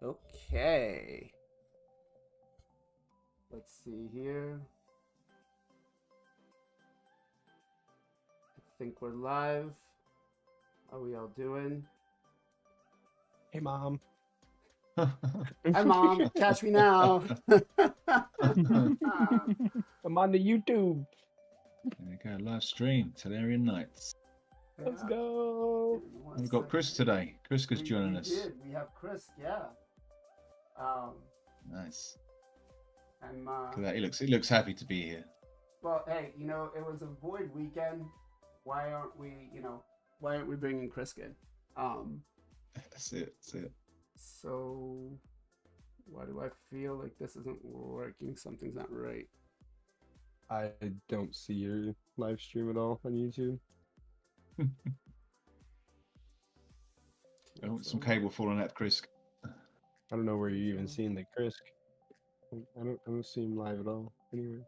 Okay. Let's see here. I think we're live. How are we all doing? Hey, Mom. Hi, Mom. Catch me now. I'm on the YouTube. There we go, live stream, Teleria Knights. Let's go. We've got Chris today. Chris is joining us. We have Chris, yeah. Nice. I'm, Look at that. He looks happy to be here. well, hey, it was a void weekend. Why aren't we bringing Chris in? That's it. So, why do I feel like this isn't working? Something's not right. I don't see your live stream at all on YouTube. Oh, some cable falling out, Chris. I don't know where you're even seeing the Chris. I don't see him live at all anywhere.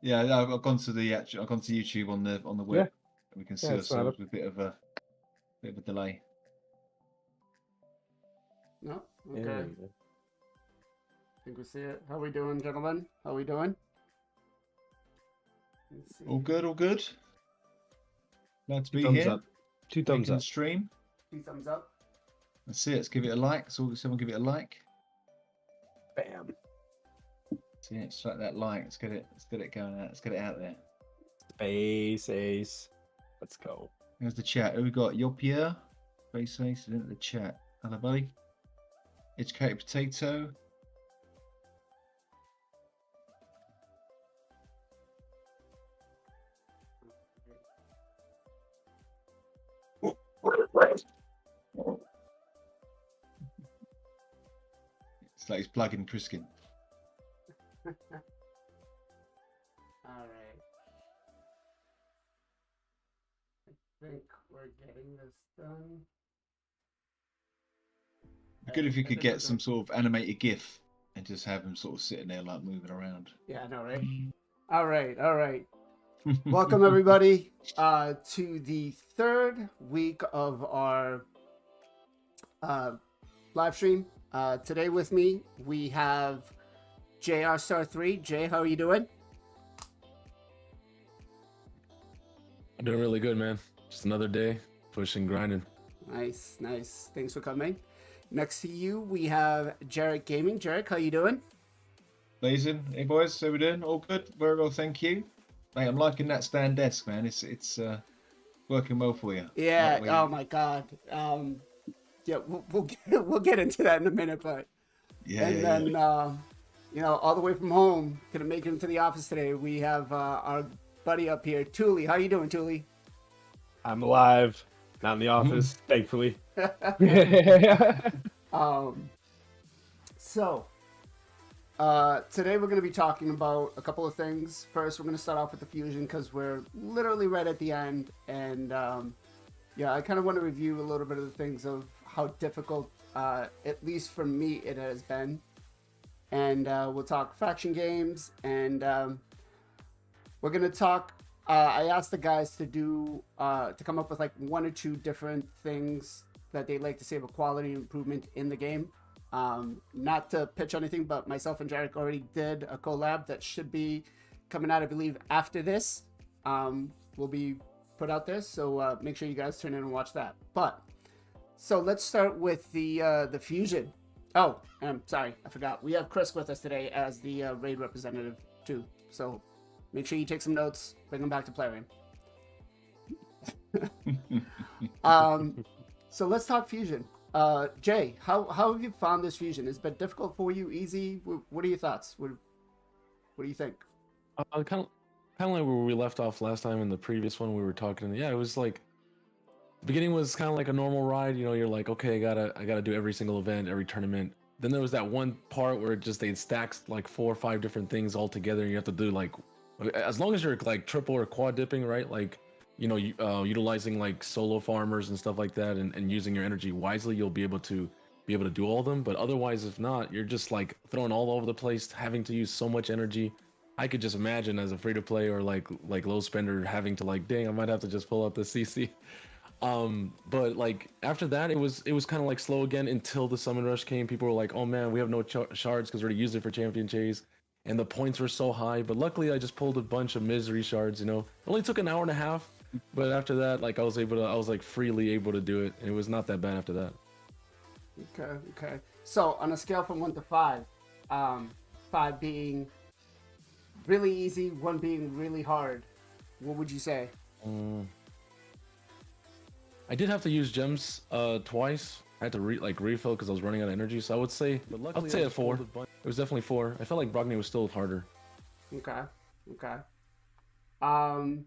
Yeah, I've gone to YouTube on the web. Yeah. We can see it's not ourselves with a bit of a delay. No? Yeah, Okay. there you go. Think we see it. How we doing, gentlemen? How we doing? Let's see. All good. Glad to be Thumbs here. up. Two thumbs Making up. the stream. 2 thumbs up. Let's see it. Let's give it a like. So someone give it a like. Bam. See it. Strike that like. Let's get it going out. Let's get it out there. Space Ace. Let's go. There's the chat. Who we got? Your Pierre. Space Ace is in the chat. Hello, buddy. Educated Potato. It's like he's plugging Criskin. All right. I think we're getting this done. It'd be good if you could get some sort of animated GIF and just have him sort of sitting there like moving around. Yeah, I know, right? All right. Welcome everybody to the third week of our live stream. Today with me we have JR Star 3. Jay, how are you doing? I'm doing really good, man. Just another day, pushing, grinding. Nice. Thanks for coming. Next to you we have Jarec Gaming. Jarec, how you doing? BLAZIN, hey boys, how we doing? All good? Very well, thank you. Mate, I'm liking that stand desk, man. It's working well for you. Yeah. Oh my God. Yeah, we'll get into that in a minute, but then all the way from home, gonna make it into the office today. We have our buddy up here, Thule. How you doing, Thule? I'm alive. Not in the office, thankfully. So today we're going to be talking about a couple of things. First, we're going to start off with the fusion because we're literally right at the end, and I kind of want to review a little bit of the things of how difficult, at least for me, it has been. And we'll talk faction games, and we're going to talk. I asked the guys to come up with like 1 or 2 different things that they'd like to see of a quality improvement in the game. Not to pitch anything, but myself and Jarec already did a collab that should be coming out, I believe, after this. Will be put out there, so make sure you guys tune in and watch that. So let's start with the fusion. Oh, I'm sorry, I forgot. We have Chris with us today as the raid representative too. So make sure you take some notes, bring them back to Plarium. So let's talk fusion. Jay, how have you found this fusion? Has it been difficult for you? Easy? What are your thoughts? What do you think? Kind of like where we left off last time in the previous one we were talking. Yeah, it was like the beginning was kind of like a normal ride. You know, you're like, okay, I gotta do every single event, every tournament. Then there was that one part where they stacked like 4 or 5 different things all together, and you have to do like, as long as you're like triple or quad dipping, right? Like, utilizing like solo farmers and stuff like that, and using your energy wisely, you'll be able to do all of them. But otherwise, if not, you're just like thrown all over the place, having to use so much energy. I could just imagine as a free to play or like low spender having to like, dang, I might have to just pull out the CC. But like after that, it was kind of like slow again until the summon rush came. People were like, "Oh man, we have no shards because we already used it for champion chase," and the points were so high. But luckily, I just pulled a bunch of misery shards. It only took an hour and a half, but after that, like I was like freely able to do it, and it was not that bad after that. Okay. So on a scale from 1 to 5, 5 being really easy, 1 being really hard, what would you say? I did have to use gems twice. I had to refill because I was running out of energy. So I would say a 4. It was definitely 4. I felt like Brogni was still harder. Okay.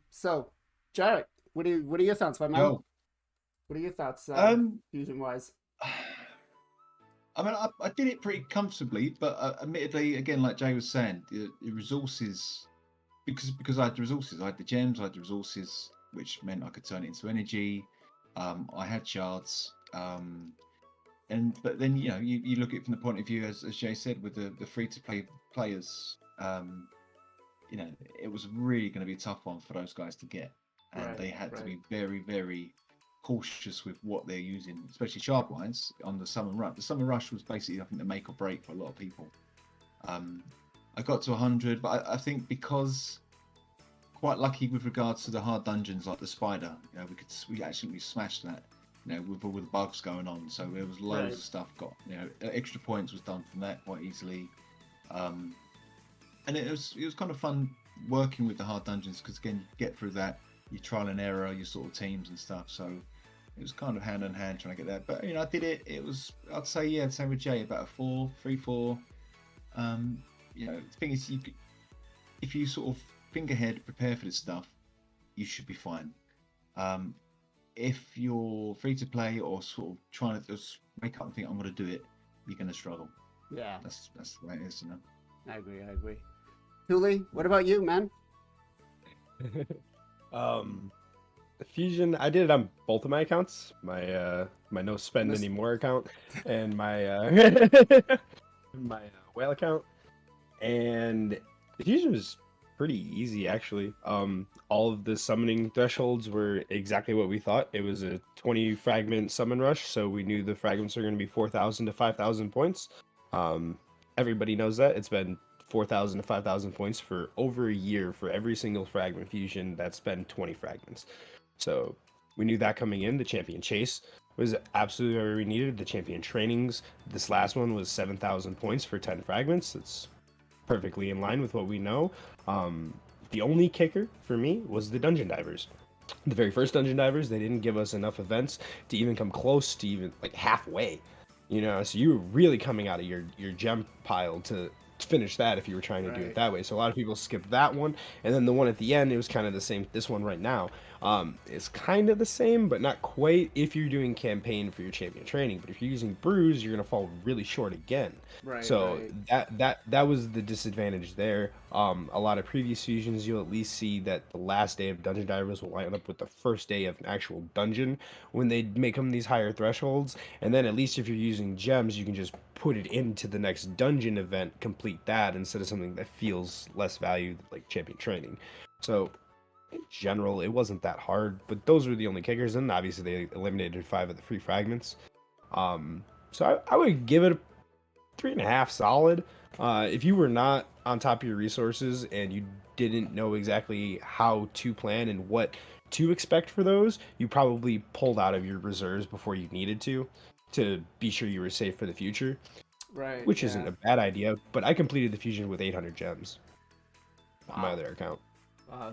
So Jarec, what are your thoughts, my man? Yo. What are your thoughts, fusion wise? I mean, I did it pretty comfortably, but admittedly, again, like Jay was saying, the resources, because I had the resources, I had the gems, I had the resources, which meant I could turn it into energy. I had shards, but then you look at it from the point of view, as Jay said, with the free to play players, it was really going to be a tough one for those guys to get, and they had to be very, very cautious with what they're using, especially shard wise on the summer rush. The summer rush was basically, I think, the make or break for a lot of people. I got to 100, but I think because quite lucky with regards to the hard dungeons like the spider, we actually smashed that, with all the bugs going on. So there was loads of stuff got, extra points was done from that quite easily, and it was kind of fun working with the hard dungeons because again, you get through that, you trial and error, your sort of teams and stuff. So it was kind of hand in hand trying to get that. But I did it. It was, I'd say, same with Jay, about a 3, 4. The thing is, if you sort of think ahead, prepare for this stuff, you should be fine. If you're free to play or sort of trying to just wake up and think I'm going to do it, you're going to struggle. Yeah, that's the way it is, I agree. Huli, what about you, man? Fusion, I did it on both of my accounts. My no spend anymore account and my my whale account. And the fusion was pretty easy actually. All of the summoning thresholds were exactly what we thought. It was a 20 fragment summon rush, so we knew the fragments are going to be 4,000 to 5,000 points. Everybody knows that. It's been 4,000 to 5,000 points for over a year for every single fragment fusion that's been 20 fragments. So we knew that coming in. The champion chase was absolutely where we needed. The champion trainings, this last one was 7,000 points for 10 fragments. It's perfectly in line with what we know. The only kicker for me was the dungeon divers. The very first dungeon divers, they didn't give us enough events to even come close to even like halfway. So you were really coming out of your gem pile to finish that if you were trying to do it that way. So a lot of people skipped that one, and then the one at the end, it was kind of the same. This one right now is kind of the same, but not quite if you're doing campaign for your champion training. But if you're using brews, you're gonna fall really short again. That was the disadvantage there. A lot of previous fusions, you'll at least see that the last day of dungeon divers will line up with the first day of an actual dungeon when they make them these higher thresholds, and then at least if you're using gems, you can just put it into the next dungeon event, complete that instead of something that feels less valued like champion training. So in general, it wasn't that hard, but those were the only kickers, and obviously they eliminated 5 of the free fragments. So I would give it a 3.5 solid. If you were not on top of your resources and you didn't know exactly how to plan and what to expect for those, you probably pulled out of your reserves before you needed to be sure you were safe for the future. Which isn't a bad idea, but I completed the fusion with 800 gems on my other account.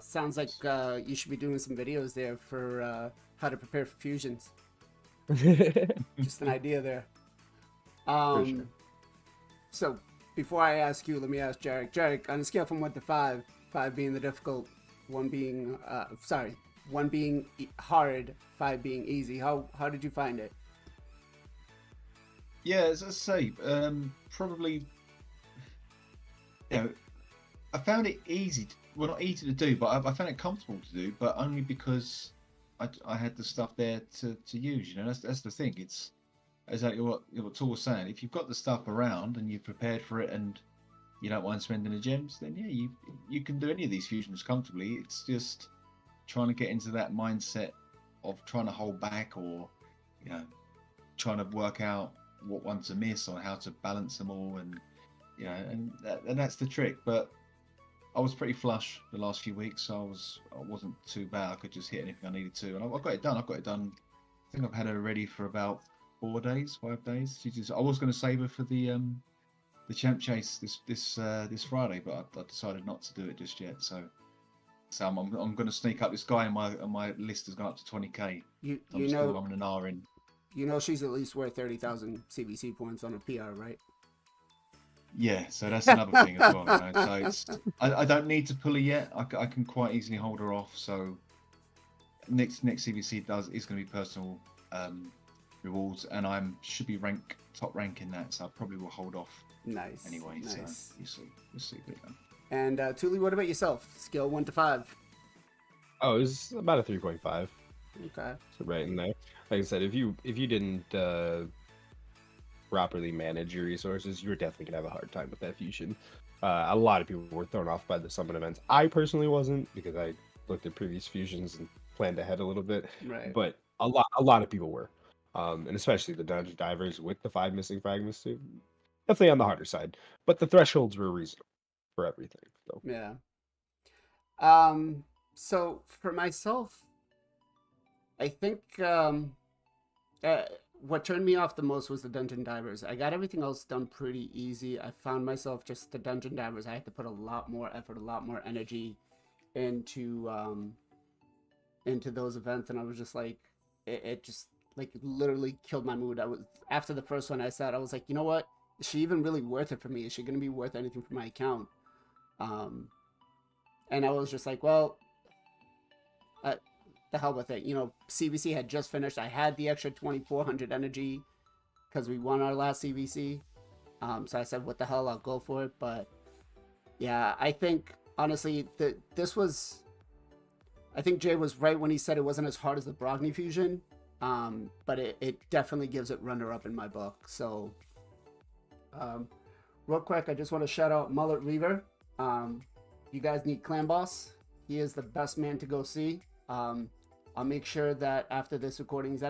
Sounds like you should be doing some videos there for how to prepare for fusions. Just an idea there. Sure. So before I ask you, let me ask Jarec. Jarec, on a scale from 1 to 5, 5 being the difficult, 1 being hard, 5 being easy, how did you find it? Yeah, as I say, probably, I found it easy. Well, not easy to do, but I found it comfortable to do, but only because I had the stuff there to use. That's the thing. It's exactly what Tor was saying. If you've got the stuff around and you've prepared for it, and you don't mind spending the gems, then you can do any of these fusions comfortably. It's just trying to get into that mindset of trying to hold back, or trying to work out what one to miss or how to balance them all, and and that's the trick. But I was pretty flush the last few weeks, so I wasn't too bad. I could just hit anything I needed to, and I got it done. I think I've had her ready for about 5 days. I was going to save her for the champ chase this Friday, but I decided not to do it just yet. So I'm going to sneak up this guy, and my list has gone up to 20k. I'm an R in. She's at least worth 30,000 CVC points on a PR, right? Yeah, so that's another thing as well. So I don't need to pull her yet. I can quite easily hold her off. So next CVC is going to be personal rewards, and should be top rank in that. So I probably will hold off. Nice. Anyway, nice. So we'll see. And Thule, what about yourself? Skill 1 to 5. Oh, it was about a 3.5. Okay. So right in there. Like I said, if you didn't properly manage your resources, you were definitely gonna have a hard time with that fusion. A lot of people were thrown off by the summon events. I personally wasn't, because I looked at previous fusions and planned ahead a little bit. Right. But a lot of people were, and especially the dungeon divers with the 5 missing fragments too. Definitely on the harder side, but the thresholds were reasonable for everything. So. Yeah. So for myself, I think what turned me off the most was the dungeon divers. I got everything else done pretty easy. I found myself just the dungeon divers. I had to put a lot more effort, a lot more energy into those events, and I was just like, it just like literally killed my mood. After the first one I said, I was like, you know what? Is she even really worth it for me? Is she gonna be worth anything for my account? And I was just like, well, the hell with it. CVC had just finished. I had the extra 2,400 energy because we won our last CVC. So I said, what the hell, I'll go for it. But yeah, I think honestly I think Jay was right when he said it wasn't as hard as the Brogni fusion. But it definitely gives it runner-up in my book. So real quick, I just want to shout out Mullet Reaver. You guys need Clan Boss. He is the best man to go see. I'll make sure that after this recording is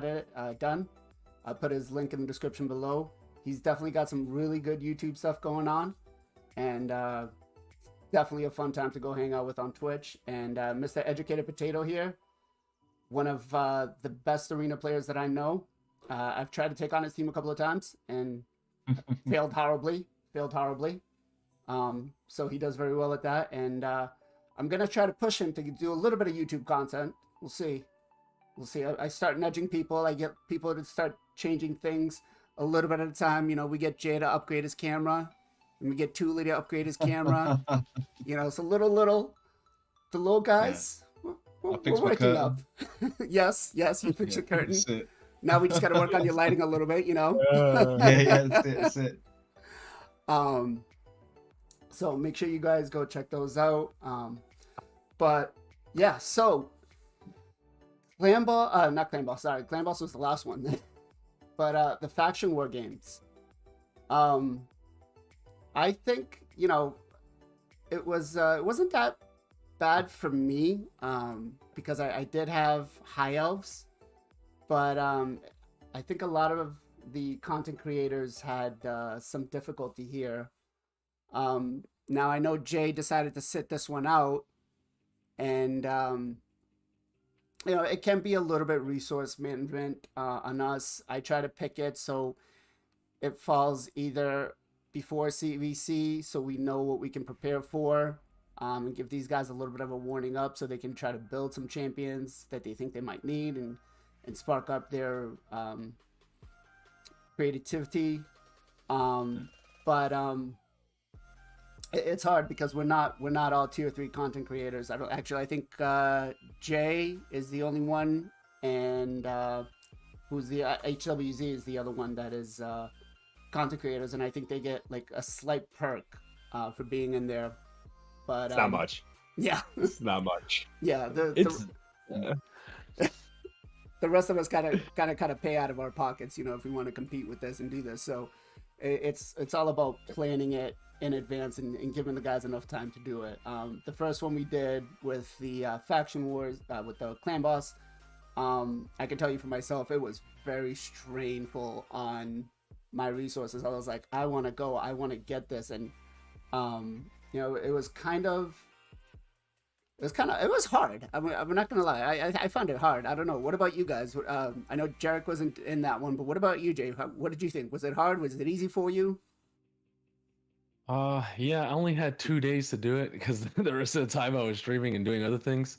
done, I'll put his link in the description below. He's definitely got some really good YouTube stuff going on, and definitely a fun time to go hang out with on Twitch. And Mr. Educated Potato here, one of the best arena players that I know. I've tried to take on his team a couple of times and failed horribly. So he does very well at that, and I'm gonna try to push him to do a little bit of YouTube content. We'll see. I start nudging people. I get people to start changing things a little bit at a time. We get Jay to upgrade his camera, and we get Thule to upgrade his camera. So little. The little guys, we're working up. Yes, you fix your curtain. That's it. Now we just got to work on your lighting a little bit. Yeah, that's it. So make sure you guys go check those out. But yeah, so Clan Boss was the last one. But the faction war games. I think, it wasn't that bad for me, because I did have high elves, but I think a lot of the content creators had some difficulty here. Now I know Jay decided to sit this one out, and it can be a little bit resource management on us. I try to pick it so it falls either before CVC, so we know what we can prepare for, and give these guys a little bit of a warning up so they can try to build some champions that they think they might need, and spark up their creativity. But it's hard because we're not all tier 3 content creators. I think Jay is the only one, and who's the HWZ is the other one that is content creators, and I think they get like a slight perk for being in there. But it's not much. Yeah, it's not much. Yeah, the rest of us gotta pay out of our pockets, if we want to compete with this and do this. So it's all about planning it in advance and giving the guys enough time to do it. The first one we did with the faction wars with the clan boss, I can tell you for myself, it was very strainful on my resources. I was like, I want to go, I want to get this, and you know, it was hard. I'm not gonna lie. I found it hard. I don't know. What about you guys? I know Jarec wasn't in that one, but what about you, Jay? What did you think? Was it hard? Was it easy for you? Yeah, I only had 2 days to do it because the rest of the time I was streaming and doing other things.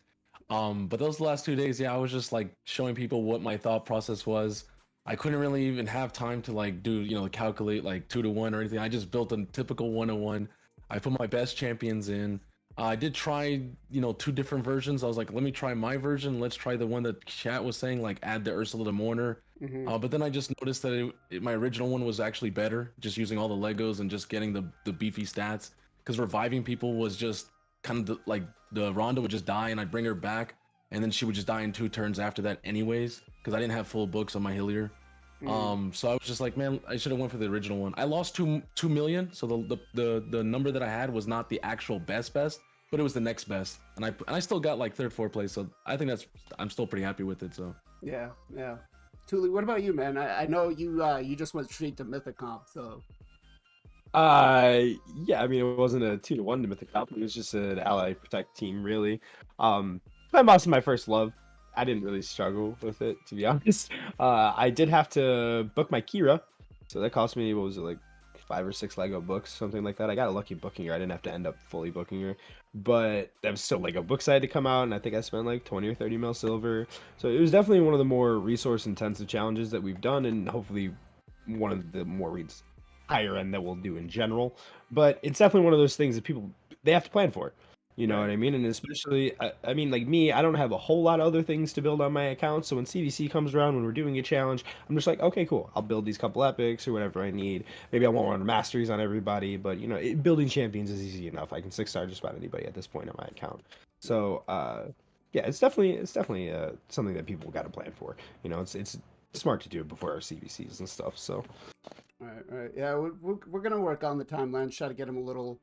But those last 2 days, yeah, I was just like showing people what my thought process was. I couldn't really even have time to like do, calculate like 2-to-1 or anything. I just built a typical 1-to-1. I put my best champions in. I did try, 2 different versions. I was like, let me try my version. Let's try the one that chat was saying, like add the Ursula de Mourner. But then I just noticed that my original one was actually better, just using all the Legos and just getting the beefy stats. Because reviving people was just kind of like the Rhonda would just die and I'd bring her back, and then she would just die in 2 turns after that anyways, because I didn't have full books on my Hillier. So I was just like, man, I should have went for the original one. I lost 2 million, so the number that I had was not the actual best, but it was the next best, and I still got like 3rd, 4th place. So I think I'm still pretty happy with it. So yeah. Thule, what about you, man? I know you just went straight to Mythic Comp, so. Yeah, I mean, it wasn't a 2-to-1 to Mythic Comp. It was just an ally protect team, really. My mouse is my first love. I didn't really struggle with it, to be honest. I did have to book my Kira, so that cost me, what was it, like 5 or 6 Lego books, something like that. I got a lucky booking her. I didn't have to end up fully booking her, but that was still Lego books I had to come out, and I think I spent like 20 or 30 mil silver. So it was definitely one of the more resource intensive challenges that we've done, and hopefully one of the more higher end that we'll do in general. But it's definitely one of those things that people, they have to plan for. You know what I mean? And especially, I mean, like me, I don't have a whole lot of other things to build on my account. So when CVC comes around, when we're doing a challenge, I'm just like, okay, cool. I'll build these couple epics or whatever I need. Maybe I won't run masteries on everybody, but building champions is easy enough. I can 6-star just about anybody at this point on my account. So yeah, it's definitely something that people got to plan for. It's smart to do it before our CVCs and stuff. So. All right. Yeah, we're gonna work on the timeline, try to get them a little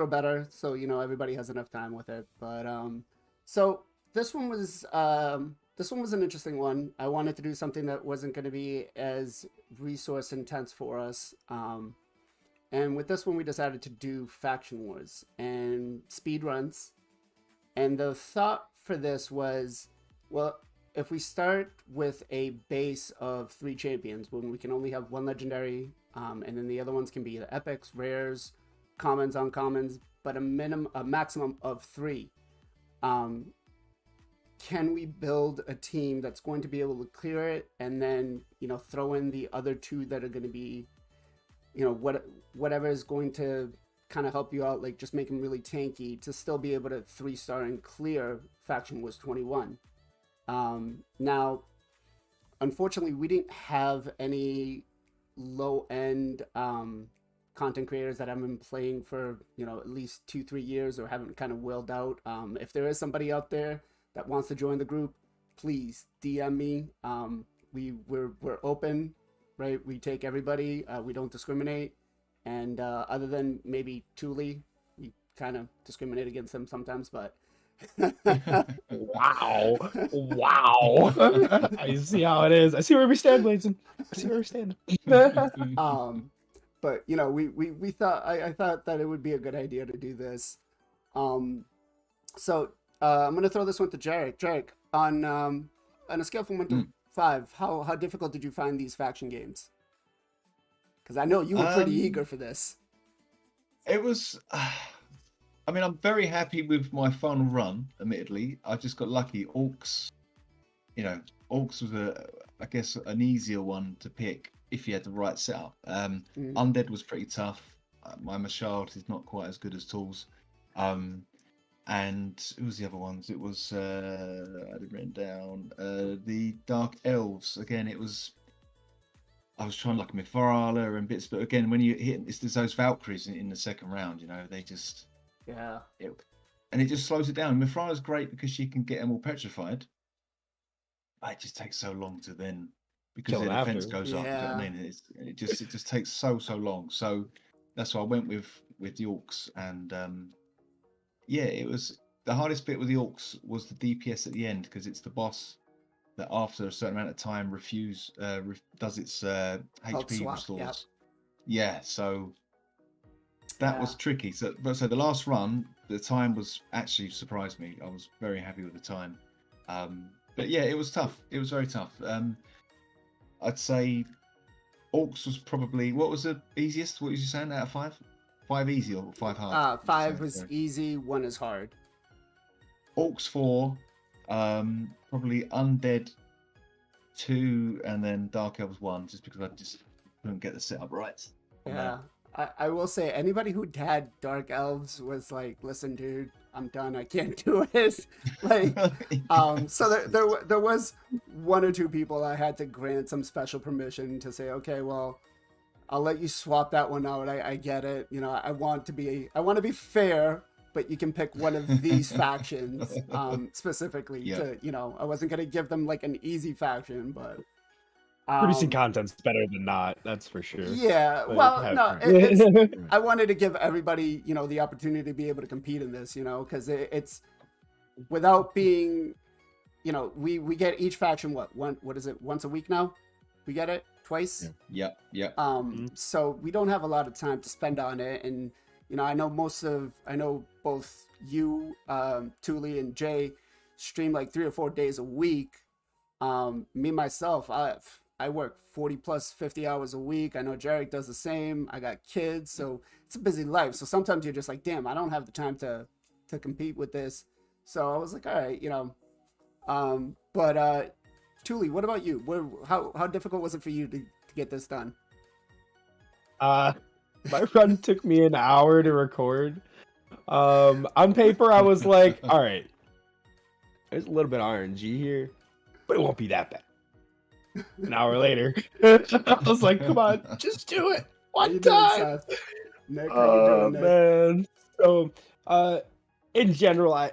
better, so everybody has enough time with it. But so this one was an interesting one. I wanted to do something that wasn't going to be as resource intense for us, and with this one we decided to do faction wars and speed runs. And the thought for this was, well, if we start with a base of 3 champions, when we can only have 1 legendary, and then the other ones can be the epics, rares, commons, uncommons, but a maximum of 3. Can we build a team that's going to be able to clear it, and then throw in the other 2 that are going to be whatever is going to kind of help you out, like just make them really tanky to still be able to 3-star and clear Faction Wars 21. Now, unfortunately, we didn't have any low-end content creators that have been playing for at least 2-3 years or haven't kind of willed out. If there is somebody out there that wants to join the group, please DM me. We're open, right? We take everybody. We don't discriminate, and other than maybe Thule, we kind of discriminate against them sometimes, but. Wow. I see how it is. I see where we stand, BLAZIN. I see where we stand. But we thought I thought that it would be a good idea to do this. So I'm gonna throw this one to Jarec. Jarec, on a scale from 1 to 5, how difficult did you find these faction games? Because I know you were pretty eager for this. It was. I mean, I'm very happy with my final run. Admittedly, I just got lucky. Orcs was I guess an easier one to pick if you had the right setup. Undead was pretty tough. My Mashard is not quite as good as Tools. And who was the other ones? It was I had it written down. The Dark Elves. Again, I was trying like Mifrala and bits, but again, when you hit, there's those Valkyries in the second round. They just. Yeah. And it just slows it down. Mifrala's great because she can get them all petrified. But it just takes so long to then, because their defense goes up. You know what I mean? It just takes so long. So that's why I went with the Orcs, and yeah, the hardest bit with the orcs was the DPS at the end, because it's the boss that after a certain amount of time does its HP swap, restores. Yeah, so that was tricky. So the last run, the time was actually surprised me. I was very happy with the time. But yeah, it was tough. It was very tough. I'd say orcs was probably, what was the easiest? What was you saying out of 5? 5 easy or 5 hard? 5 was easy, 1 is hard. Orcs 4, probably Undead 2, and then Dark Elves 1, just because I just couldn't get the setup right. Yeah, I will say anybody who had Dark Elves was like, listen, dude, I'm done. I can't do it. Like, so there was 1 or 2 people I had to grant some special permission to say, okay, well, I'll let you swap that one out. I get it. You know, I want to be fair, but you can pick one of these factions specifically. Yeah. To, you know, I wasn't gonna give them like an easy faction, but Producing content's better than not, that's for sure. yeah. But Well, no, I wanted to give everybody, you know, the opportunity to be able to compete in this, you know, because it's without being, you know, we get each faction what is it, once a week now? We get it twice. Yeah. So we don't have a lot of time to spend on it, and you know, I know both you, Thule, and Jay stream like 3 or 4 days a week. Me myself, I work 40 plus 50 hours a week. I know Jarec does the same. I got kids, so it's a busy life. So sometimes you're just like, damn, I don't have the time to compete with this. So I was like, all right, you know. But Thule, what about you? How difficult was it for you to get this done? My run took me an hour to record. On paper, I was like, all right, there's a little bit of RNG here, but it won't be that bad. An hour later, I was like, come on, just do it one time. Nick, Man. So, in general, I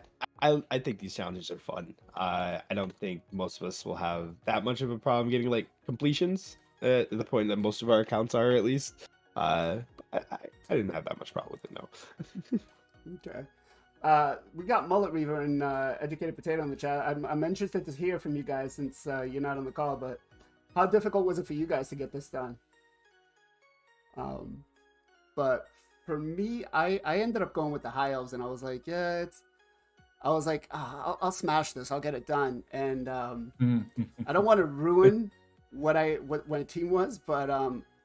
think these challenges are fun. I don't think most of us will have that much of a problem getting like completions at the point that most of our accounts are, at least. I didn't have that much problem with it, no. Okay. We got Mullet Reaver and Educated Potato in the chat. I'm interested to hear from you guys since you're not on the call, but how difficult was it for you guys to get this done? But for me, I ended up going with the High Elves, and I was like, I'll smash this. I'll get it done. And I don't want to ruin what my team was, but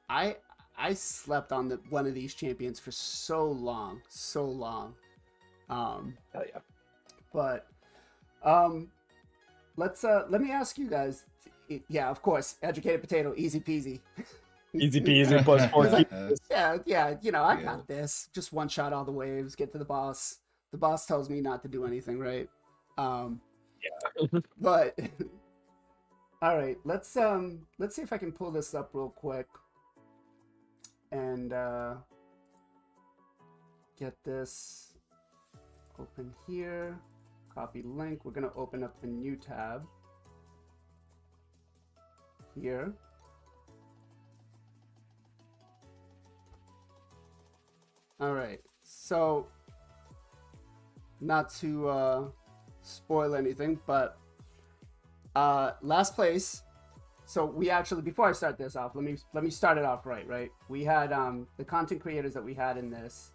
I slept on one of these champions for so long. Hell yeah. But let me ask you guys. Yeah, of course, Educated Potato, easy peasy. Easy peasy plus 4. Yeah, you know, I got this. Just one shot all the waves, get to the boss. The boss tells me not to do anything, right? Yeah. But all right, let's see if I can pull this up real quick and get this open here. Copy link. We're gonna open up a new tab here. All right, so not to spoil anything, but last place. So we actually, before I start this off, let me start it off right. We had the content creators that we had in this.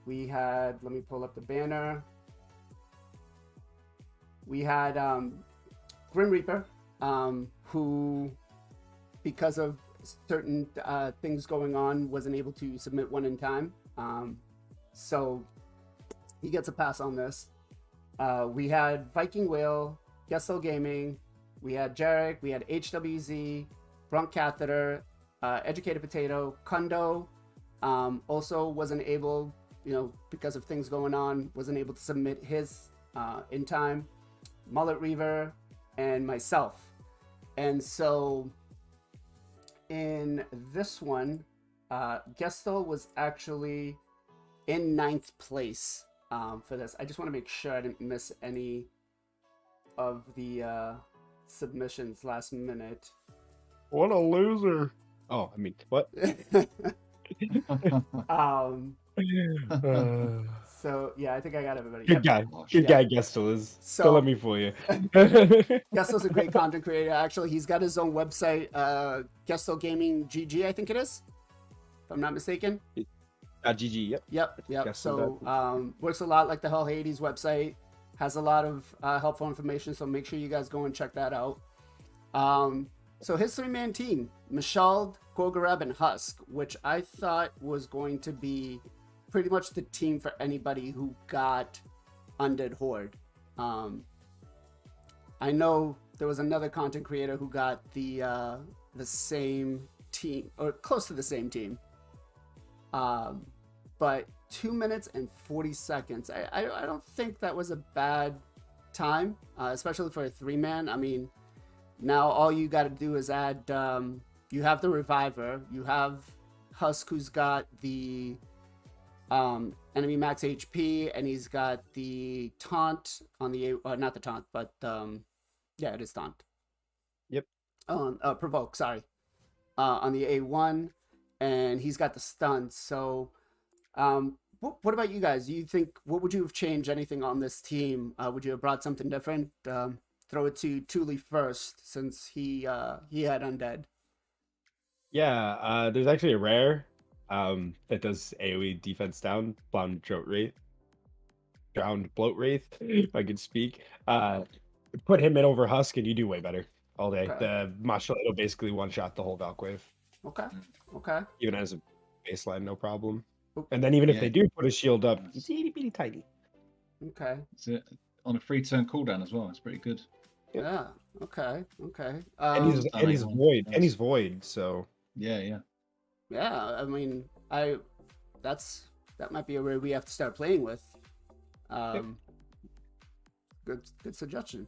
We had, let me pull up the banner. We had Grim Reaper, who, because of certain things going on, wasn't able to submit one in time. So he gets a pass on this. We had Viking Whale, Gestal Gaming, we had Jarec, we had HWZ, Bronc Catheter, Educated Potato, Kundo, also wasn't able, you know, because of things going on, wasn't able to submit his in time, Mullet Reaver, and myself. And so in this one, Gestal was actually in 9th place for this. I just want to make sure I didn't miss any of the submissions last minute. What a loser. Oh, I mean, what? So yeah, I think I got everybody. Good guy. Good Yeah. guy, Gestal is. So- Don't let me fool you. Gestal's a great content creator. Actually, he's got his own website, Gestal Gaming GG, I think it is, if I'm not mistaken. GG, yep. Yep. Gestal So works a lot like the Hell Hades website. Has a lot of helpful information. So make sure you guys go and check that out. So his 3-man team: Mashald, Gorgorab, and Husk, which I thought was going to be pretty much the team for anybody who got Undead Horde. I know there was another content creator who got the same team, or close to the same team. But 2 minutes and 40 seconds. I don't think that was a bad time, especially for a 3-man. I mean, now all you got to do is add. You have the Reviver. You have Husk, who's got the enemy max HP, and he's got the taunt on the not the taunt, but yeah, it is taunt. Yep. Provoke. Sorry, on the A1, and he's got the stun. So, what about you guys? Do you think, what would you have changed anything on this team? Would you have brought something different? Throw it to Thule first, since he had Undead. Yeah, there's actually a rare that does AoE defense down, Drowned Bloat Wraith, if I could speak. Put him in over Husk and you do way better all day. Okay. The Mashal basically one-shot the whole Valk wave. Okay. Even as a baseline, no problem. Oop. And then even if Yeah. they do put a shield up, it's itty bitty tiny. Okay. It's on a 3-turn cooldown as well. It's pretty good. Yep. Yeah. Okay. And he's that and he's A1. void. And Nice. he's void, so Yeah. Yeah. I mean, that might be a way we have to start playing with. Good suggestion.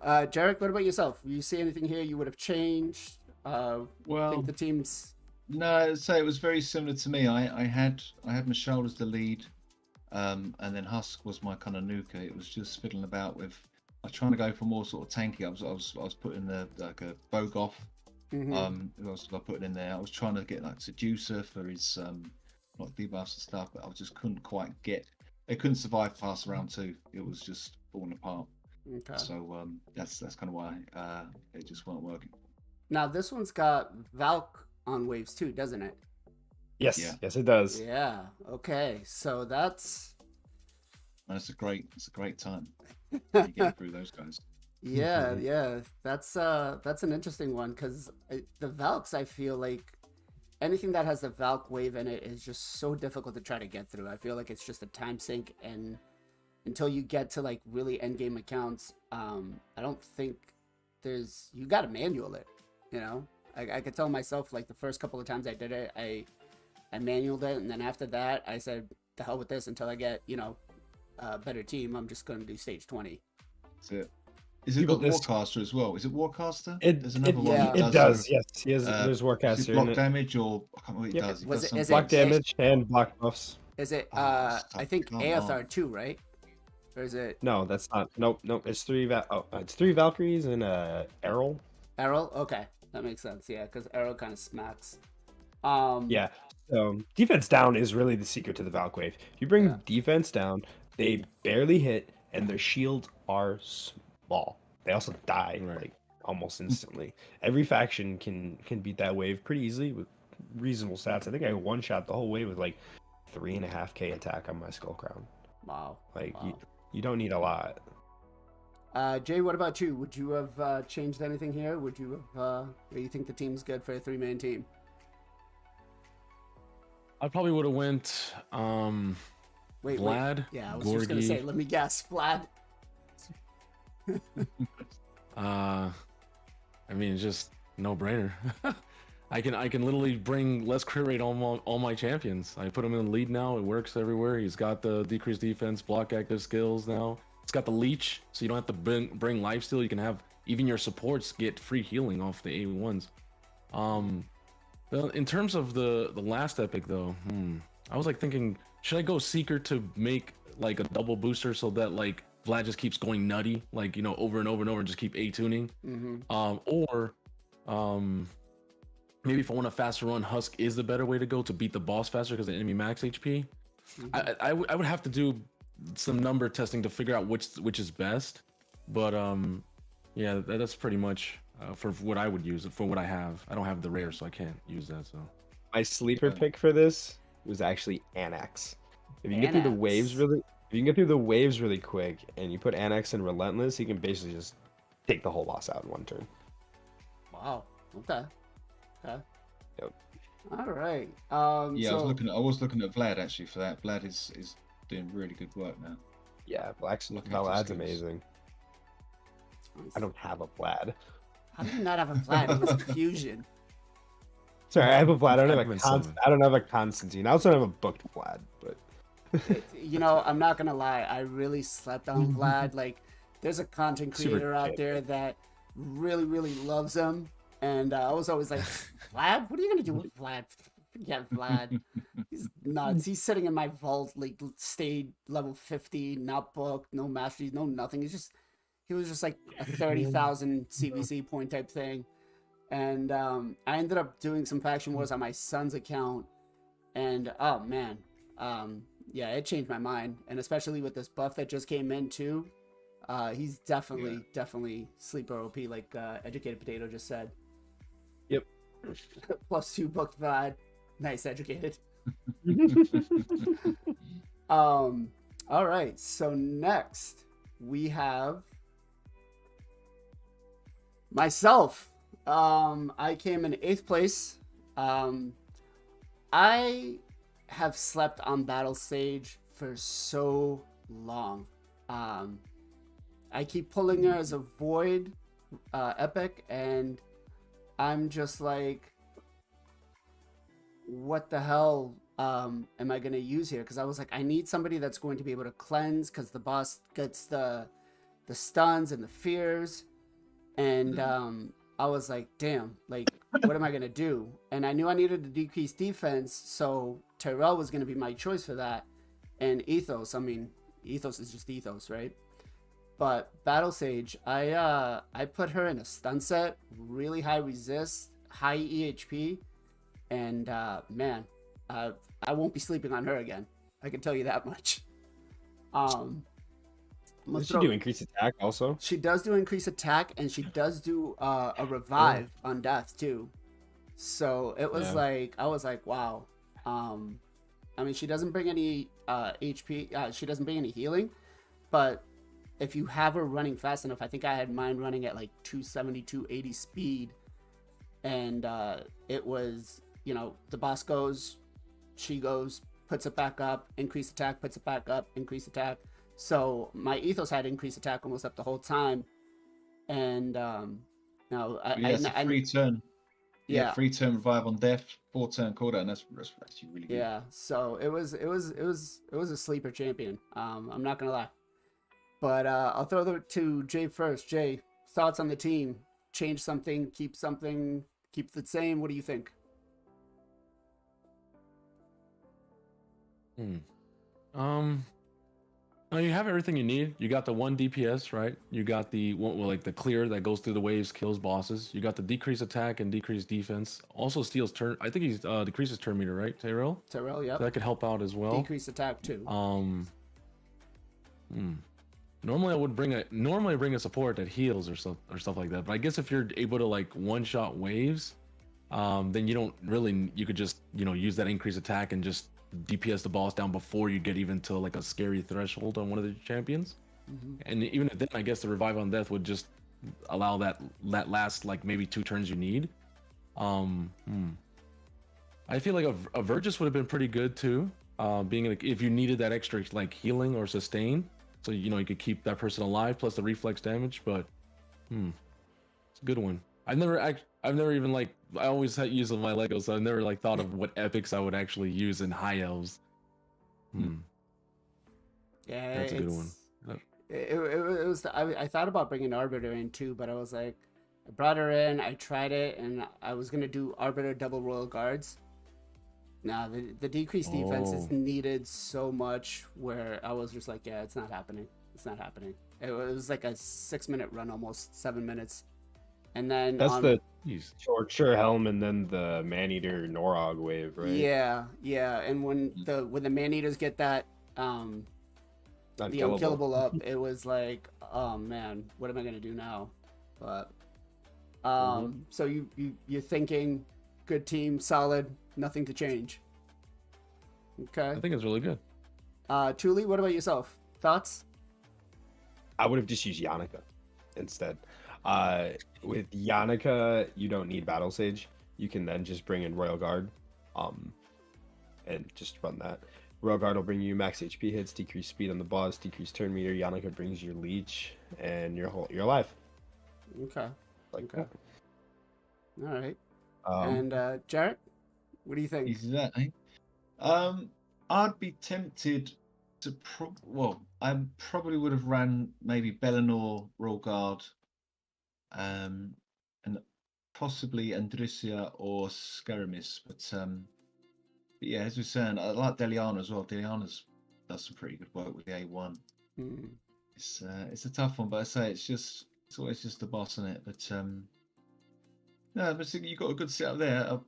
Jarec, what about yourself? You see anything here you would have changed? I Well, think the team's. no, so it was very similar to me. I had Michelle as the lead, and then Husk was my kind of nuker. It was just fiddling about with. I was trying to go for more sort of tanky. I was putting the like a Bogoth. Mhm. Who else was I putting in there? I was trying to get like Seducer for his like debuffs and stuff, but I just couldn't quite get. They couldn't survive past round 2. It was just falling apart. Okay. So that's kind of why it just weren't working. Now this one's got Valk on waves too, doesn't it? yes, Yeah. yes it does. Yeah. Okay. So that's. And it's a great time. You get through those guys. Yeah, yeah, that's an interesting one, because the Valks, I feel like anything that has the Valk wave in it is just so difficult to try to get through. I feel like it's just a time sink, and until you get to like really end game accounts, I don't think you got to manual it. You know, I could tell myself, like, the first couple of times I did it, I manualed it, and then after that I said, the hell with this, until I get, a better team. I'm just going to do stage 20. That's it. Is it People got just- Warcaster as well? Is it Warcaster? It, There's it, another one. yeah. that it does, some, yes. He has, there's is it Warcaster in block it. damage, or I can't remember what he Yep. does. He Was does it- some is it- Block damage. damage and block buffs. Is it Oh, it's I tough. think Come Aethar on. too, right? Or is it No, that's not. Nope. It's 3 it's 3 Valkyries and Errol. Errol? Okay, that makes sense. Yeah, because Errol kind of smacks. Yeah. Defense down is really the secret to the Valk wave. If you bring Yeah. defense down, they barely hit, and their shields are small. They also die Right. like almost instantly. Every faction can beat that wave pretty easily with reasonable stats. I think I one-shot the whole wave with like 3.5k attack on my Skull Crown. Wow. Like Wow. you don't need a lot. Jay, what about you? Would you have changed anything here? Would you have? Or you think the team's good for a 3-man team? I probably would have went Wait, Vlad, Yeah, I was just gonna Gorgie. say. Let me guess, Vlad. I mean, it's just no brainer. I can literally bring less crit rate on all my champions. I put him in the lead now. It works everywhere. He's got the decreased defense, block active skills now. It's got the leech, so you don't have to bring lifesteal. You can have even your supports get free healing off the A1s. In terms of the last epic though, I was like thinking, should I go Seeker to make like a double booster so that like Vlad just keeps going nutty, like, over and over and over, and just keep A tuning? Or maybe if I want a faster run, Husk is the better way to go to beat the boss faster because the enemy max HP. I would have to do some number testing to figure out which is best, but yeah, that's pretty much for what I would use for what I have. I don't have the rare, so I can't use that. So my sleeper pick for this was actually Annex. If you can get through the waves really quick, and you put Annex in Relentless, you can basically just take the whole boss out in one turn. Wow. Okay. Yep. All right. Yeah, I was looking at Vlad actually for that. Vlad is doing really good work now. Yeah, Vlad's amazing. I don't have a Vlad. How do you not have a Vlad? It was a fusion. Sorry, I have a Vlad. I don't have a Constantine. I also don't have a booked Vlad, but you know, I'm not gonna lie. I really slept on Vlad. Like, there's a content creator out there that really, really loves him, and I was always like, Vlad, what are you gonna do with Vlad? Forget Vlad. He's nuts. He's sitting in my vault, like, stayed level 50, not booked, no masteries, no nothing. He was just like a 30,000 CVC point type thing. And I ended up doing some faction wars on my son's account, and oh man, yeah, it changed my mind. And especially with this buff that just came in too, he's definitely sleeper OP, like Educated Potato just said. Yep. +2 booked Vlad. Nice, Educated. All right, so next we have myself. I came in 8th place. I have slept on Battle Stage for so long. I keep pulling her as a Void epic, and I'm just like, what the hell am I going to use here? Because I was like, I need somebody that's going to be able to cleanse, because the boss gets the stuns and the fears. And I was like, damn, like, what am I going to do? And I knew I needed to decrease defense, so Tyrell was going to be my choice for that. And Ethos, I mean, Ethos is just Ethos, right? But Battle Sage, I put her in a stun set, really high resist, high EHP, and man, I won't be sleeping on her again. I can tell you that much. Does she do increased attack also? She does do increased attack, and she does do a revive on death too. So it was like, I was like, wow. I mean, she doesn't bring any HP. She doesn't bring any healing, but if you have her running fast enough, I think I had mine running at like 270, 280 speed, and it was, you know, the boss goes, she goes, puts it back up, increase attack, puts it back up, increase attack. So my Ethos had increased attack almost up the whole time, and no, it's a free turn. Yeah, free turn revive on death, 4-turn cooldown. That's actually really good. Yeah, so it was a sleeper champion. I'm not gonna lie, but I'll throw it to Jay first. Jay, thoughts on the team? Change something? Keep something? Keep the same? What do you think? No, you have everything you need. You got the 1 DPS, right? You got the one, well, like the clear that goes through the waves, kills bosses. You got the decreased attack and decreased defense. Also steals turn. I think he's decreases turn meter, right, Tyrell? Tyrell, yeah. So that could help out as well. Decreased attack too. Normally I bring a support that heals or stuff like that. But I guess if you're able to like one-shot waves, then you don't really. You could just, you know, use that increased attack and just DPS the boss down before you get even to like a scary threshold on one of the champions. And even then, I guess the revive on death would just allow that last like maybe 2 turns you need. I feel like a Vergis would have been pretty good too, being like if you needed that extra like healing or sustain, so you know you could keep that person alive plus the reflex damage. But it's a good one. I've never even like, I always use my Lego, so I've never like thought of what epics I would actually use in high elves. Yeah, that's a good one. It was. I thought about bringing Arbiter in too, but I was like, I brought her in, I tried it, and I was gonna do Arbiter double Royal Guards. Now the decreased defense is needed so much, where I was just like, yeah, it's not happening. It's not happening. It was like a 6-minute run, almost 7 minutes. And then Jeez. Torture Helm and then the Maneater Norog wave, right? Yeah, yeah. And when the man-eaters get that the unkillable up, it was like, oh man, what am I gonna do now? But so you're thinking good team, solid, nothing to change. Okay. I think it's really good. Thule, what about yourself? Thoughts? I would have just used Yannica instead. With Yannica, you don't need Battle Sage. You can then just bring in Royal Guard, and just run that. Royal Guard will bring you max HP hits, decrease speed on the boss, decrease turn meter. Yannica brings your leech, and you're alive. Okay. Like Okay. All right. that. And Jarec, what do you think? Easy that, eh? I'd be tempted to I probably would have ran maybe Bellinor, Royal Guard, and possibly Andrisia or Skaramis, but yeah, as we're saying, I like Deliana as well. Deliana's does some pretty good work with the A1. Hmm. It's a tough one, but I say it's always just the boss in it. But no, but you've got a good setup there.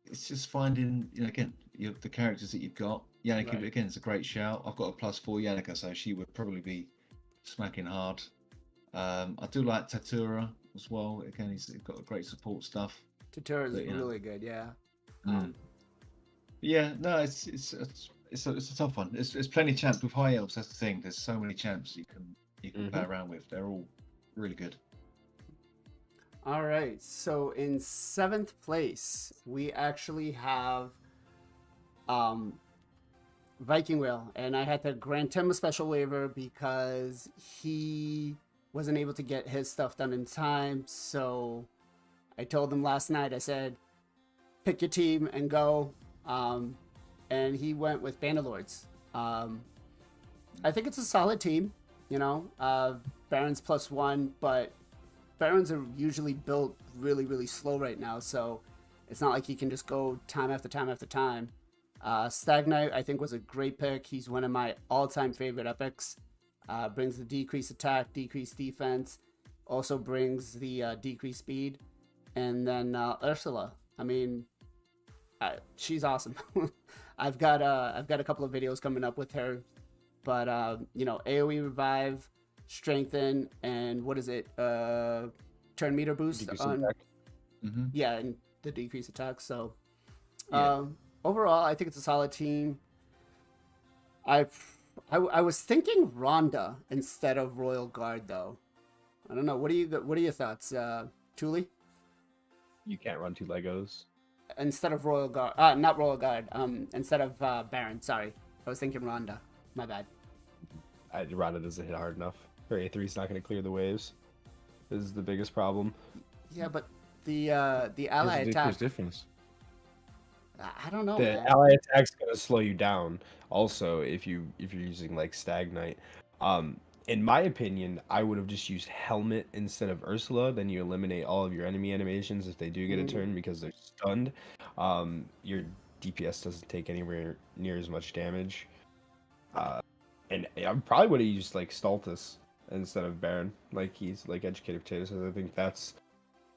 It's just finding, again, the characters that you've got. Yannica, Right. again, it's a great shout. I've got a +4 Yannica, so she would probably be smacking hard. I do like Tatura as well. Again, he's got a great support stuff. Tatura is But, really good, yeah. Yeah, no, it's a tough one. There's plenty of champs with high elves. That's the thing. There's so many champs you can play around with. They're all really good. All right, so in 7th place, we actually have Viking Whale, and I had to grant him a special waiver because he wasn't able to get his stuff done in time. So I told him last night, I said, pick your team and go. And he went with Bannerlords. I think it's a solid team, Barons +1, but Barons are usually built really, really slow right now, so it's not like you can just go time after time after time. Stag Knight, I think, was a great pick. He's one of my all-time favorite epics. Brings the decreased attack, decreased defense, also brings the decreased speed. And then Ursula, I mean, she's awesome. I've got a couple of videos coming up with her, but AoE revive, strengthen, and what is it? Turn meter boost on. Yeah, and the decreased attack. So overall, I think it's a solid team. I was thinking Rhonda instead of Royal Guard though. I don't know. What are your thoughts, Thule? You can't run 2 Legos. Instead of Royal Guard, not Royal Guard. Instead of Baron. Sorry, I was thinking Rhonda. My bad. Rhonda doesn't hit hard enough. Her A3's not going to clear the waves. This is the biggest problem. Yeah, but the ally attack. There's difference. I don't know. The ally attack's going to slow you down. Also, if you're using like Stag Knight, in my opinion, I would have just used Helmet instead of Ursula. Then you eliminate all of your enemy animations if they do get a turn because they're stunned. Your DPS doesn't take anywhere near as much damage. And I probably would have used like Stultus instead of Baron, like Educated Potatoes. I think that's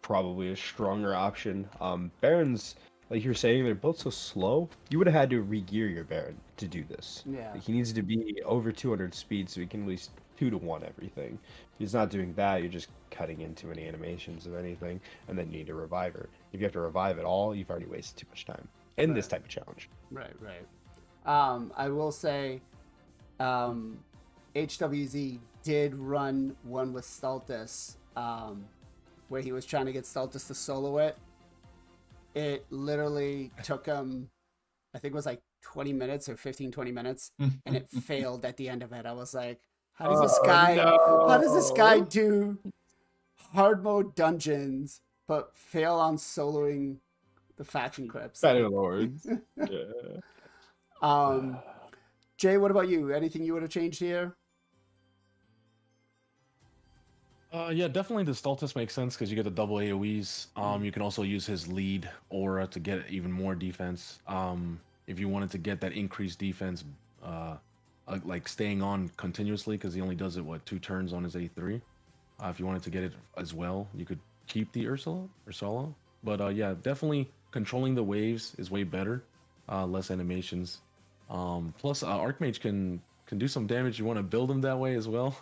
probably a stronger option. Barons, like you're saying, they're both so slow. You would have had to re-gear your Baron to do this. Yeah. Like, he needs to be over 200 speed so he can at least 2-to-1 everything. If he's not doing that, you're just cutting into any animations of anything, and then you need a reviver. If you have to revive at all, you've already wasted too much time in this type of challenge. Right. I will say, HWZ did run one with Stultus, where he was trying to get Stultus to solo it. It literally took him, I think it was like 20 minutes or 15-20 minutes, and it failed at the end of it. I was like, how does this guy do hard mode dungeons but fail on soloing the faction clips? Bannerlords. Yeah. Jay, what about you? Anything you would have changed here? Yeah, definitely the Stultus makes sense because you get the double AoEs. You can also use his lead aura to get even more defense. If you wanted to get that increased defense, like staying on continuously, because he only does it 2 turns on his A3. If you wanted to get it as well, you could keep the Ursula. But yeah, definitely controlling the waves is way better. Less animations. Plus, Archmage can do some damage. You want to build him that way as well.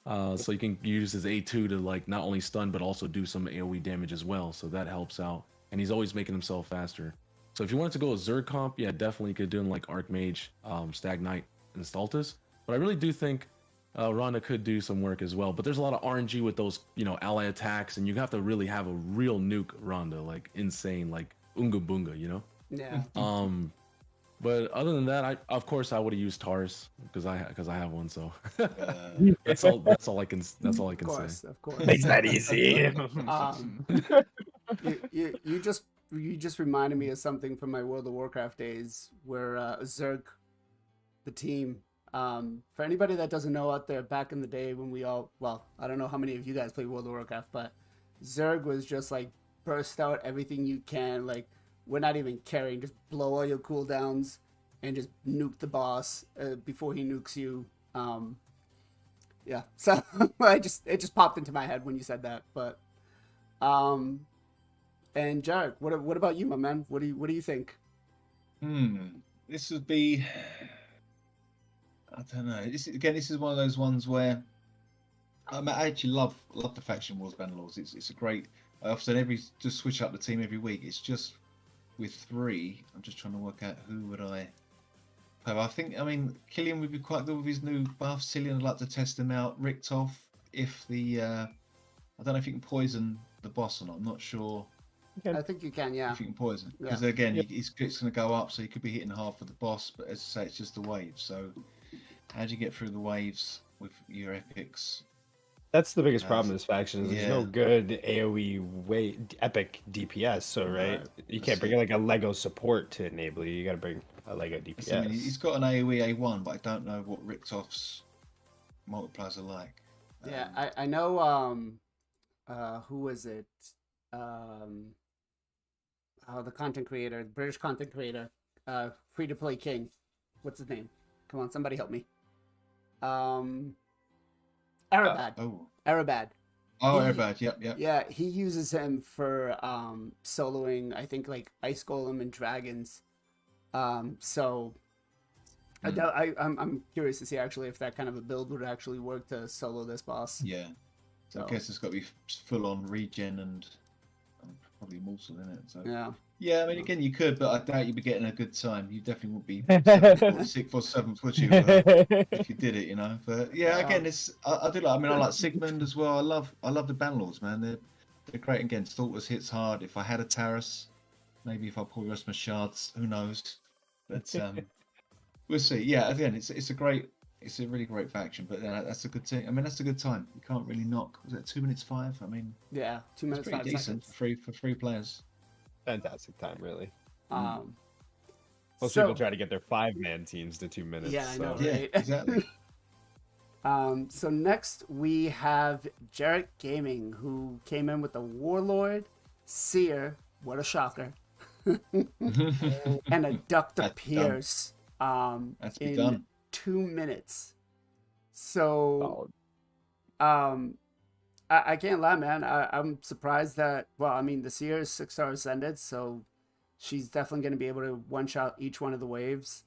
So you can use his A2 to like not only stun but also do some AoE damage as well. So that helps out. And he's always making himself faster. So if you wanted to go with Zerg comp, yeah, definitely could do like Archmage, Stag Knight, and Stultus. But I really do think Ronda could do some work as well. But there's a lot of RNG with those, ally attacks, and you have to really have a real nuke Ronda, like insane, like Unga Bunga, Yeah. But other than that, I would have used Taurus because I have one. So that's all I can say. Of course. Makes that easy. You just reminded me of something from my World of Warcraft days where Zerg, the team. For anybody that doesn't know out there, back in the day when I don't know how many of you guys play World of Warcraft, but Zerg was just like burst out everything you can, like. We're not even caring. Just blow all your cooldowns and just nuke the boss before he nukes you. Yeah. So it just popped into my head when you said that. But and Jarec, what about you, my man? What do you think? This would be. I don't know. This is one of those ones where I actually love the faction wars Bannerlords. It's a great. I've said just switch up the team every week. It's just. With 3, I'm just trying to work out who would I have. I mean, Killian would be quite good with his new buff. Cillian, I'd like to test him out. Richtof, if the I don't know if you can poison the boss or not. I'm not sure. I think you can, yeah. If you can poison, because again, his crit's going to go up, so you could be hitting half of the boss. But as I say, it's just the waves. So, how do you get through the waves with your epics? That's the biggest problem with this faction is there's no good AoE epic DPS. So you can't bring like a Lego support to enable you. You got to bring a Lego DPS. I mean, he's got an AoE A1, but I don't know what Richtof's multipliers are like. Yeah, I know. Who was it? The content creator, the British content creator, free to play king. What's his name? Come on, somebody help me. Arabad. Arabad. Arabad, yep. Yeah, he uses him for soloing, I think, like Ice Golem and Dragons. So I'm curious to see actually if that kind of a build would actually work to solo this boss. Yeah. So I guess it's got to be full on regen and probably Morsel in it. So yeah, I mean, again, you could, but I doubt you'd be getting a good time. You definitely would be 6th or 7th, would you, if you did it, But yeah, again, I do like. I mean, I like Sigmund as well. I love the Bannerlords, man. They're great. Again, Stalkers hits hard. If I had a Taurus, maybe if I pull the rest of my shards, who knows? But we'll see. Yeah, again, it's a really great faction. But that's a good thing. I mean, that's a good time. You can't really knock. Was it 2 minutes 5? I mean, yeah, 2 minutes 5 decent seconds. for free players. Fantastic time, really. Most people try to get their 5-man teams to 2 minutes. Yeah, I know, right? Yeah, exactly. So next we have Jarec Gaming, who came in with the Warlord, Seer, what a shocker, and a Dr. Pierce in 2 minutes. So, I can't lie, man. I'm surprised that, the Seer is 6-star ascended, so she's definitely going to be able to one-shot each one of the waves.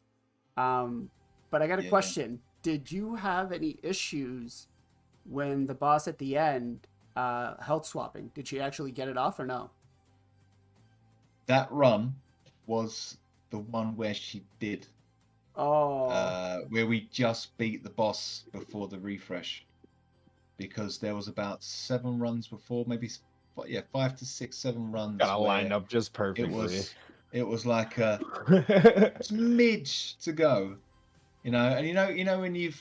But I got a question. Did you have any issues when the boss at the end health swapping? Did she actually get it off or no? That run was the one where she did. Where we just beat the boss before the refresh. Because there was about 7 runs before, maybe 5 to 6, 7 runs. Got to line up just perfectly. It was like a smidge to go, And you know when you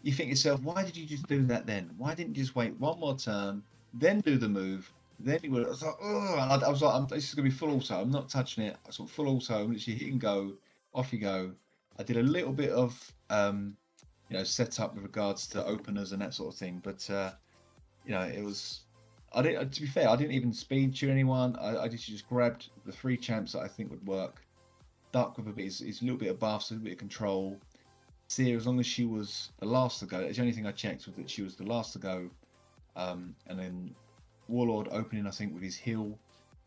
think to yourself, why did you just do that then? Why didn't you just wait one more turn, then do the move? Then you would. I was like, oh, and I was like, this is gonna be full auto. I'm not touching it. I sort of full auto. I'm literally hit and go. Off you go. I did a little bit of set up with regards to openers and that sort of thing. But it was. I didn't. To be fair, I didn't even speed tune anyone. I just grabbed the 3 champs that I think would work. Duck with is a little bit of buffs, a little bit of control. Seer, as long as she was the last to go. That's the only thing I checked was that she was the last to go. And then Warlord opening, I think, with his heal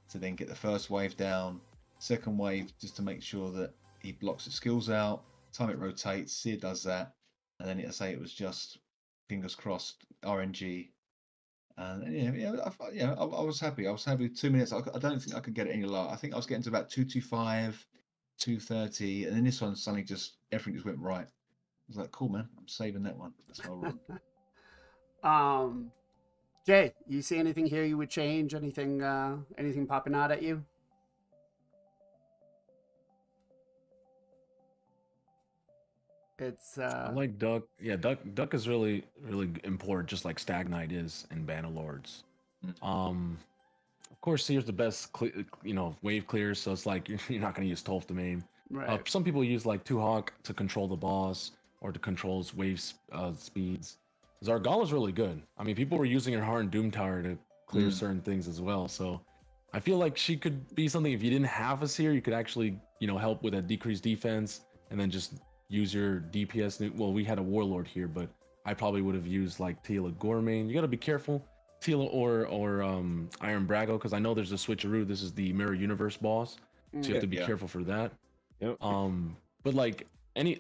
to then get the first wave down. Second wave, just to make sure that he blocks the skills out. Time it rotates, Seer does that. And then it was just, fingers crossed, RNG. And I was happy. I was happy with 2 minutes. I don't think I could get it any lower. I think I was getting to about 225, 230. And then this one suddenly everything just went right. I was like, cool, man. I'm saving that one. That's my run. Jay, you see anything here you would change? Anything popping out at you? It's I like Duck. Yeah, Duck is really important, just like Stag Knight is in Bannerlords. Of course, Seer's the best, wave clear. So it's like you're not going to use Tolf to main. right. Some people use like Tuhawk to control the boss or to control his wave speeds. Zargala's really good. I mean, people were using her Heart and Doom Tower to clear certain things as well. So I feel like she could be something. If you didn't have a Seer, you could actually help with a decreased defense and then just use your DPS. Well, we had a Warlord here, but I probably would have used like Tila Gormain. You got to be careful, Tila or Iron Brago, because I know there's a switcheroo. This is the Mirror Universe boss, so you have to be careful for that. Yep. But like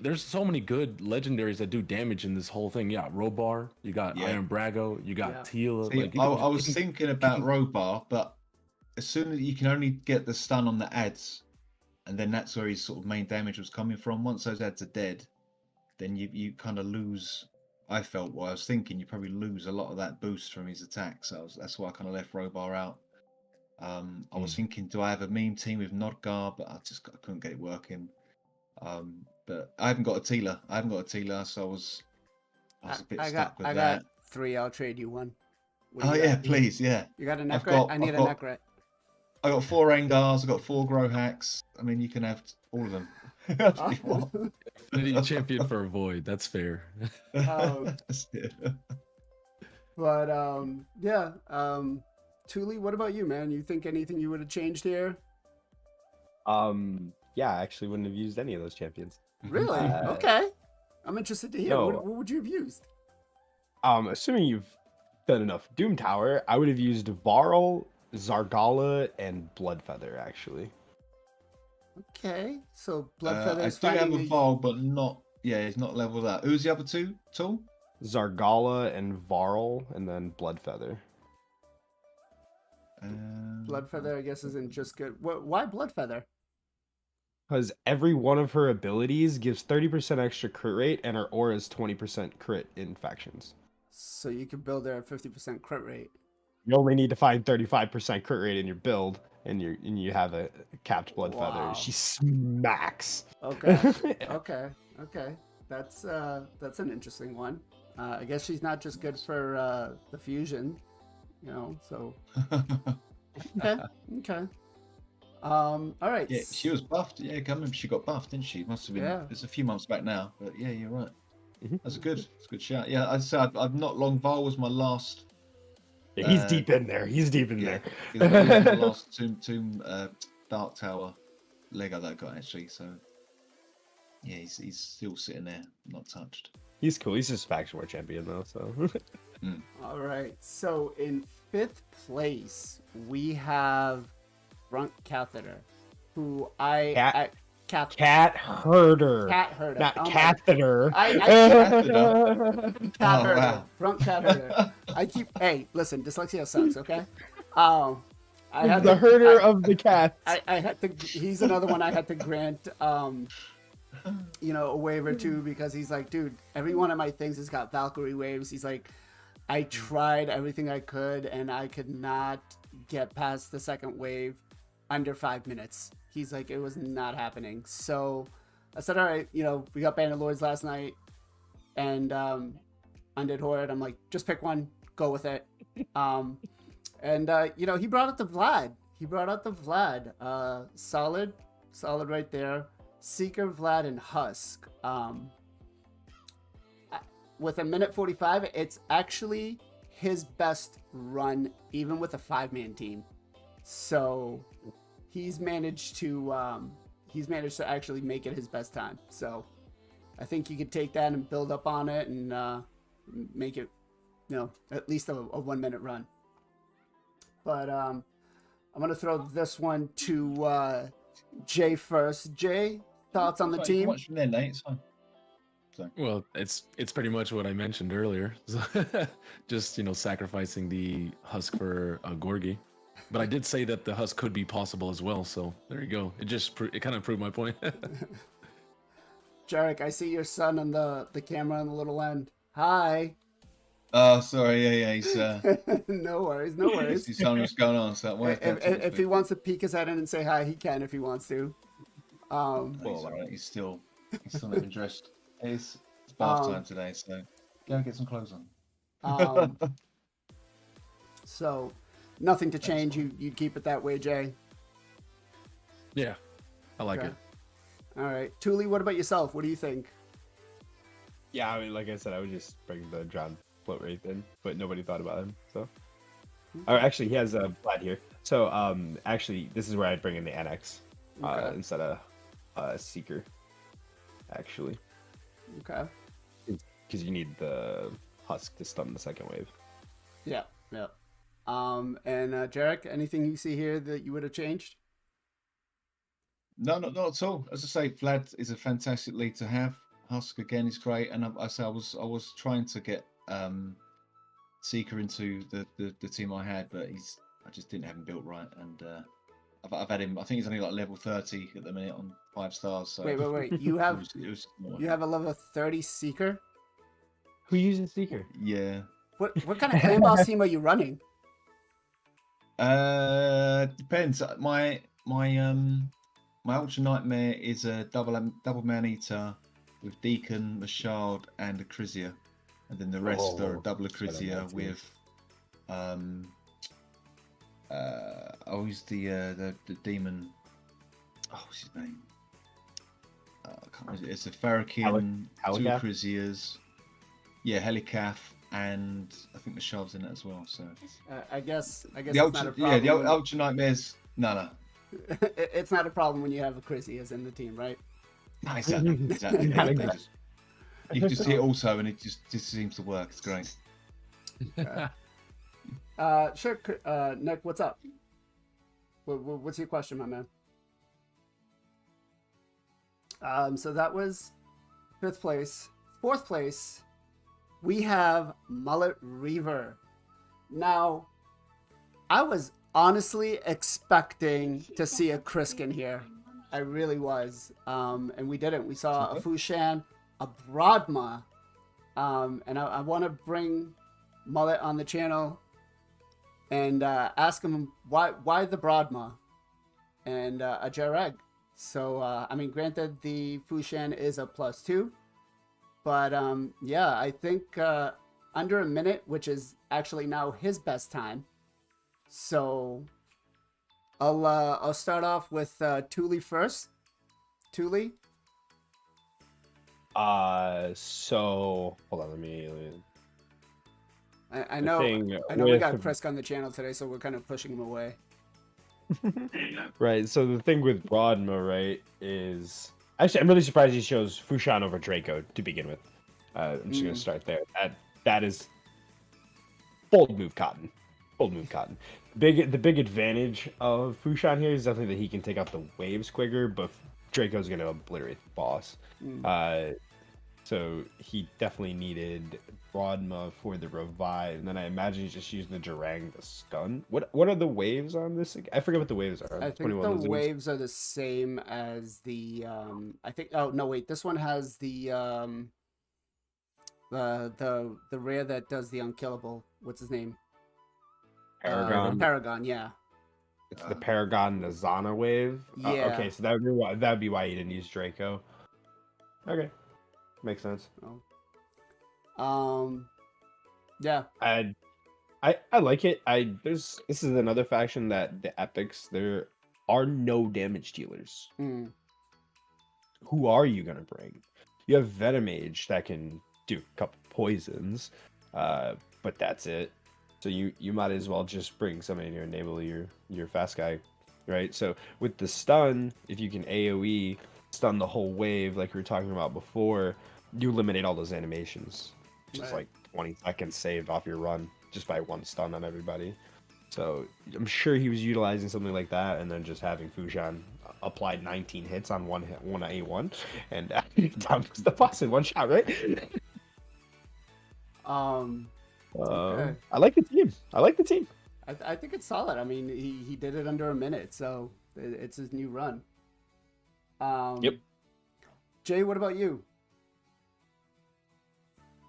there's so many good legendaries that do damage in this whole thing. Yeah, Robar, you got Iron Brago, you got Tila. See, Like, I was thinking about Robar, but as soon as you can only get the stun on the ads, and then that's where his sort of main damage was coming from. Once those ads are dead, then you kind of lose. I felt what I was thinking. You probably lose a lot of that boost from his attacks. So that's why I kind of left Robar out. I was thinking, do I have a meme team with Nodgar? But I couldn't get it working. But I haven't got a Tila. So I was a bit stuck with that. I got 3. I'll trade you 1. Oh yeah, please, yeah. You got a Necret? I need a Necret. I got 4 Angars. I got 4 Grohacks. I mean, you can have all of them. Affinity champion for a Void. That's fair. Thule, what about you, man? You think anything you would have changed here? Yeah, I actually wouldn't have used any of those champions. Really? Okay. I'm interested to hear. No. What would you have used? Assuming you've done enough Doom Tower, I would have used Varl, Zargala, and Bloodfeather, actually. Okay, so Bloodfeather is I do have a finding Vol, but not. Yeah, he's not leveled up. Who's the other two? Tool? Zargala and Varl, and then Bloodfeather. Bloodfeather, I guess, isn't just good. Why Bloodfeather? Because every one of her abilities gives 30% extra crit rate, and her aura is 20% crit in factions. So you can build her at 50% crit rate. You only need to find 35% crit rate in your build, and you have a capped Bloodfeather. Wow. She smacks. Okay. Okay. That's an interesting one. I guess she's not just good for the fusion, so okay. All right. Yeah, she was buffed. Yeah, I remember she got buffed, didn't she? Must have been. Yeah. It's a few months back now, but yeah, you're right. That's a good shout. Yeah, I'd say I've not long. Val was my last. Yeah, he's deep in there. He's deep in there. He was my last tomb Dark Tower Lego that I got actually. So yeah, he's still sitting there, not touched. He's cool. He's just faction war champion though. So. All right. So in 5th place we have Front Catheter, who Cat herder. Not catheter. Cat herder. Front cat herder. Hey, listen, dyslexia sucks, okay? I had the herder of the cats. I had to. He's another one I had to grant, a waiver to, because he's like, dude, every one of my things has got Valkyrie waves. He's like, I tried everything I could, and I could not get past the second wave under 5 minutes. He's like, it was not happening. So I said, all right, we got Bannerlords last night, and Undead Horde. I'm like, just pick one, go with it. He brought out the Vlad. Solid right there. Seeker, Vlad, and Husk. With a minute 45, it's actually his best run, even with a 5-man team. So he's managed to actually make it his best time. So I think you could take that and build up on it and make it, at least a 1-minute run. but I'm gonna throw this one to Jay first. Jay, thoughts on the team? Watch from there, Nate. It's fine. So. Well, it's pretty much what I mentioned earlier. Just sacrificing the husk for Gorgi. But I did say that the husk could be possible as well, so there you go. It kind of proved my point. Jarec, I see your son on the camera on the little end. Hi. Oh, sorry. Yeah. He's no worries. He's telling me what's going on. So if he wants to peek his head in and say hi, he can if he wants to. He's all right. He's still not even dressed. It's bath time today, so go and get some clothes on. So nothing to change. You'd keep it that way, Jay. Yeah, I like it. All right, Thule, what about yourself? What do you think? Yeah, I mean, like I said, I would just bring the John float wraith in, but nobody thought about him. So, actually, he has a Vlad here. So, actually, this is where I'd bring in the annex instead of Seeker. Actually, okay, because you need the husk to stun the second wave. Yeah. And Jarec, anything you see here that you would have changed? No, not at all. As I say, Vlad is a fantastic lead to have. Husk again is great, and I was trying to get Seeker into the team I had, but I just didn't have him built right, and I've had him. I think he's only like level 30 at the minute on 5 stars. So wait. You have you have a level 30 Seeker? Who uses Seeker? Yeah. What kind of clan boss team are you running? Depends. My Ultra Nightmare is a double man eater with Deacon, Mashard, and Acrisia, and then the rest are a double Acrisia with the demon. Oh, what's his name? It's a Farrakhan, 2 Acrisias. Yeah, Helicath, and I think Mashard's in it as well. So I guess the Ultra Nightmares. No. It's not a problem when you have a Chrissy as in the team, right? No, exactly. You just hit also, and it just seems to work. It's great. Sure, Nick, what's up? What's your question, my man? So that was 5th place. 4th place, we have Mullet Reaver. Now, I was honestly expecting to see a Kriskin here. I really was. And we didn't. We saw a Fushan, a Broadma, and I want to bring Mullet on the channel and ask him why the Broadma and a Jarec. So, I mean, granted, the Fushan is a +2, but yeah, I think under a minute, which is actually now his best time. So I'll start off with Thule first. Thule? So hold on, let me I know we got Chris on the channel today, so we're kind of pushing him away. Right, so the thing with Broadma, right, is actually I'm really surprised he chose Fushan over Draco to begin with. I'm just gonna start there. That is bold move, Cotton. The big advantage of Fushan here is definitely that he can take out the waves quicker, but Draco's gonna obliterate the boss. So he definitely needed Broadma for the revive, and then I imagine he's just using the Jarang to stun. What are the waves on this? I forget what the waves are. I think the waves are the same as the I think. Oh no, wait. This one has the rare that does the unkillable. What's his name? Paragon, yeah. It's the Paragon Nazana wave. Yeah. Okay, so that would be why you didn't use Draco. Okay, makes sense. Yeah. I like it. This is another faction that the epics, there are no damage dealers. Who are you gonna bring? You have Venomage that can do a couple poisons, but that's it. So you might as well just bring somebody to enable your fast guy, right? So with the stun, if you can AoE stun the whole wave like we were talking about before, you eliminate all those animations. Just like 20 seconds saved off your run just by one stun on everybody. So I'm sure he was utilizing something like that, and then just having Fushan applied 19 hits on one A1, and down goes the boss in one shot, right? Okay. I like the team. I think it's solid. I mean, he did it under a minute, so it's his new run. Yep. Jay, what about you?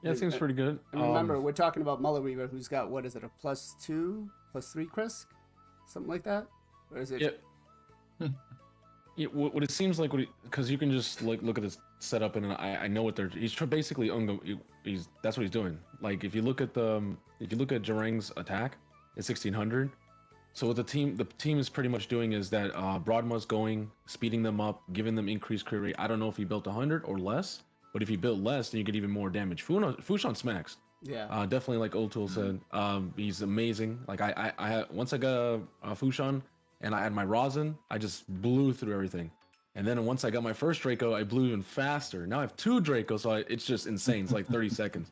Yeah, it seems pretty good. And remember, we're talking about Mullet Reaver, who's got, what is it, a +2, +3 Krisk? Something like that? Or is it? Yeah. Yeah, what it seems like, because you can just like look at this setup, and I know what he's basically that's what he's doing. Like if you look at Jareng's attack, it's 1600. So what the team is pretty much doing is that Broadma's going, speeding them up, giving them increased crit rate. I don't know if he built 100 or less, but if he built less, then you get even more damage. Fushan smacks. Yeah. Definitely, like Old Tool said, he's amazing. Like I once I got a Fushan and I had my rosin, I just blew through everything. And then once I got my first Draco, I blew even faster. Now I have 2 Draco, so it's just insane. It's like 30 seconds.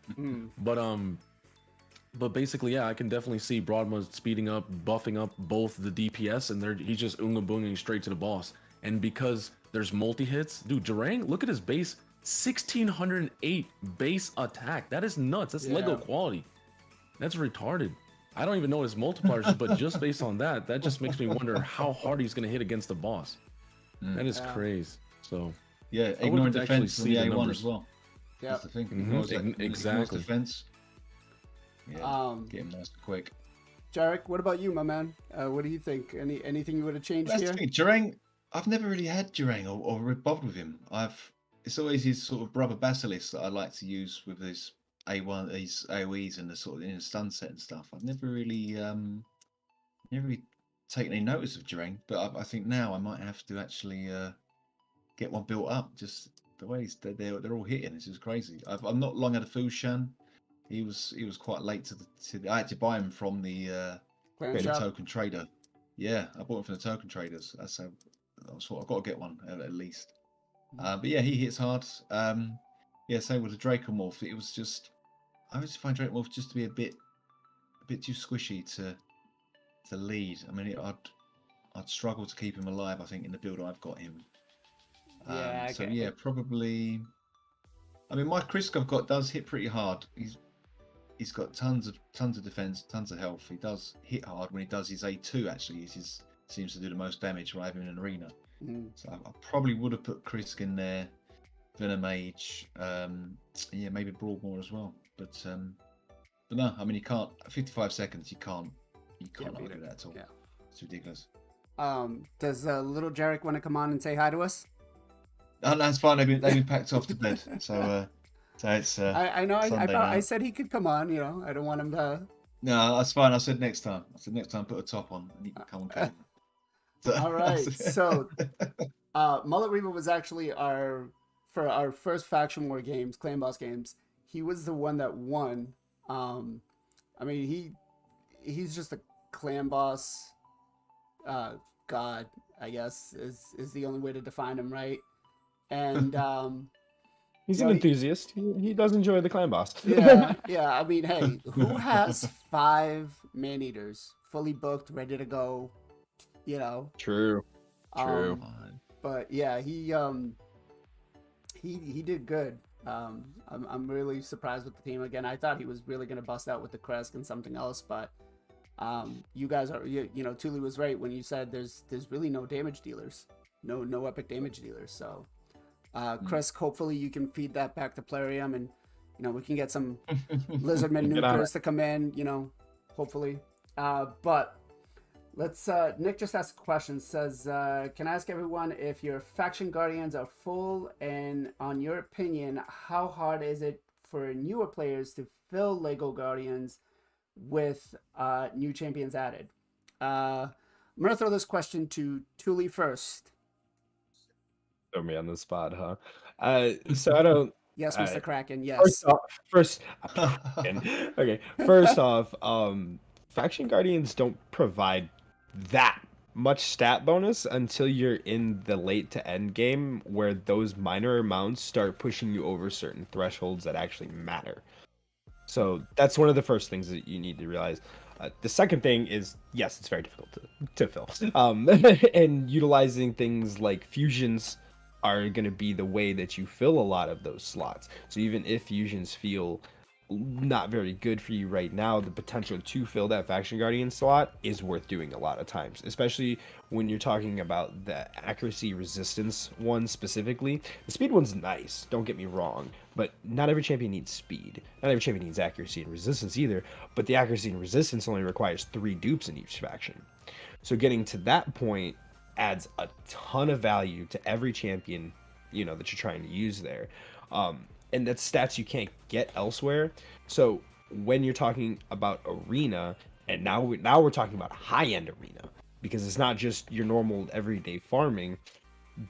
But basically, yeah, I can definitely see Broadma speeding up, buffing up both the DPS, and he's just unga boonging straight to the boss. And because there's multi hits, dude, Jareng, look at his base, 1608 base attack. That is nuts. That's Lego quality. That's retarded. I don't even know his multipliers, but just based on that just makes me wonder how hard he's gonna hit against the boss. That is crazy. So yeah, ignoring defense on the A1 as well. Yeah, that's the thing. Exactly. Defense. Yeah, get him nice and quick. Jarec, what about you, my man? What do you think? Anything you would have changed That's here? the thing. Jareng, I've never really had Jareng or bothered with him. It's always his sort of brother Basilisk that I like to use with his A1, his AoEs and the sort of in the stun set and stuff. I've never really taken any notice of Jareng, but I think now I might have to actually get one built up. Just the way they're all hitting, this is crazy. I'm not long had a Fushan. He was quite late to the. I had to buy him from the token trader. Yeah, I bought him from the token traders. That's how I've got to get one at least. But yeah, he hits hard. Yeah, same with the Dracomorph. It was just I always find Dracomorph just to be a bit too squishy to lead. I mean, I'd struggle to keep him alive. I think in the build I've got him. Yeah, probably. I mean, my Krisk I've got does hit pretty hard. He's got tons of defense, tons of health. He does hit hard when he does his A2. Actually, seems to do the most damage when I have him in an arena. So I probably would have put Krisk in there, Venomage, yeah, maybe Broadmoor as well. But no, I mean you can't. 55 seconds, you can't argue that at all. Yeah. It's ridiculous. Does little Jarec want to come on and say hi to us? Oh, no, it's fine. They've been packed off to bed. So it's. I know. I I said he could come on. You know, I don't want him to. No, that's fine. I said next time. Put a top on and he can come on. All right. So, Mullet Reaver was actually for our first faction war games, clan boss games. He was the one that won. I mean, he's just a clan boss. God, I guess is the only way to define him, right? And he's an enthusiast. He does enjoy the clan boss. yeah. I mean, hey, who has 5 man eaters fully booked, ready to go? You know. True. But yeah, he did good. I'm really surprised with the team. Again, I thought he was really gonna bust out with the Kresk and something else, but you guys are you know, Thule was right when you said there's really no damage dealers, no epic damage dealers. So Kresk, hopefully you can feed that back to Plarium, and you know we can get some Lizardman nukers to come in. You know, hopefully. But let's. Nick just asked a question. Says, can I ask everyone if your faction guardians are full, and on your opinion, how hard is it for newer players to fill Lego guardians with new champions added? I'm gonna throw this question to Thule first. Throw me on the spot, huh? So I don't. Yes, Mr. Kraken. Yes. First off, faction guardians don't provide that much stat bonus until you're in the late to end game, where those minor amounts start pushing you over certain thresholds that actually matter. So that's one of the first things that you need to realize. The second thing is, yes, it's very difficult to fill. And utilizing things like fusions are going to be the way that you fill a lot of those slots. So even if fusions feel not very good for you right now, the potential to fill that Faction Guardian slot is worth doing a lot of times, especially when you're talking about the accuracy resistance one specifically. The speed one's nice, don't get me wrong, but not every champion needs speed. Not every champion needs accuracy and resistance either, but the accuracy and resistance only requires 3 dupes in each faction. So getting to that point adds a ton of value to every champion, you know, that you're trying to use there. And that's stats you can't get elsewhere. So when you're talking about arena, and now we're talking about high-end arena, because it's not just your normal everyday farming.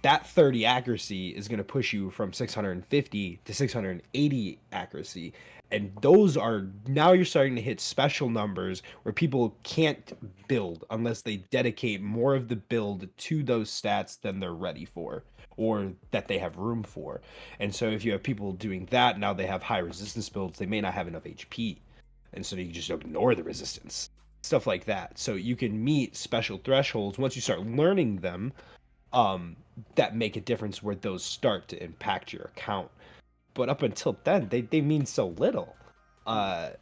That 30 accuracy is going to push you from 650 to 680 accuracy. And those are, now you're starting to hit special numbers where people can't build unless they dedicate more of the build to those stats than they're ready for, or that they have room for. And so if you have people doing that, now they have high resistance builds, they may not have enough HP. And so you just ignore the resistance. Stuff like that. So you can meet special thresholds once you start learning them, that make a difference where those start to impact your account. But up until then, they mean so little. But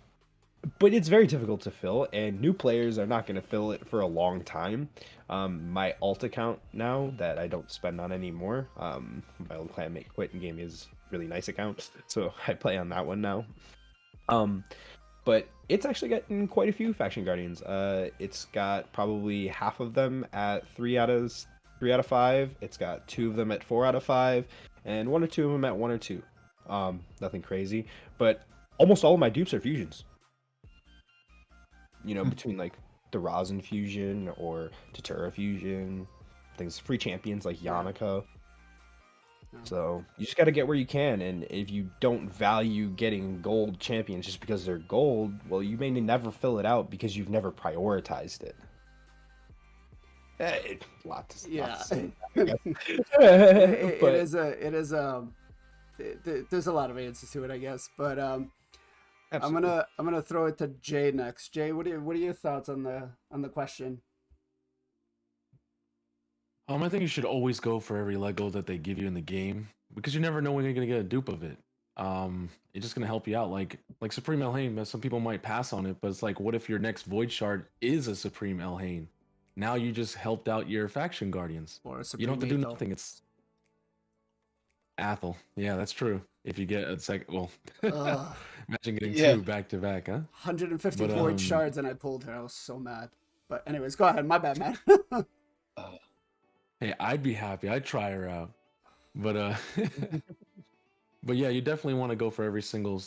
it's very difficult to fill, and new players are not going to fill it for a long time. My alt account now that I don't spend on anymore, my old clan Make Quit in game is really nice account, so I play on that one now. But it's actually gotten quite a few Faction Guardians. It's got probably half of them at 3 out of 5. It's got 2 of them at 4 out of 5, and 1 or 2 of them at 1 or 2. Nothing crazy, but almost all of my dupes are fusions. You know, between like the Rosin fusion or Tatura fusion, things, free champions like Yanako. So you just got to get where you can, and if you don't value getting gold champions just because they're gold, well, you may never fill it out because you've never prioritized it. Lot to say. There's a lot of answers to it, I guess, but I'm gonna throw it to Jay next. Jay, what are your thoughts on the question? I think you should always go for every Lego that they give you in the game, because you never know when you're gonna get a dupe of it. It's just gonna help you out. Like Supreme Elhain, some people might pass on it, but it's like, what if your next Void Shard is a Supreme Elhain? Now you just helped out your Faction Guardians. Or you don't have to do nothing. It's Athel. Yeah, that's true. If you get imagine getting 2 back to back, huh? 150 Void Shards and I pulled her. I was so mad. But anyways, go ahead. My bad, man. Hey, I'd be happy. I'd try her out. But but yeah, you definitely want to go for every single,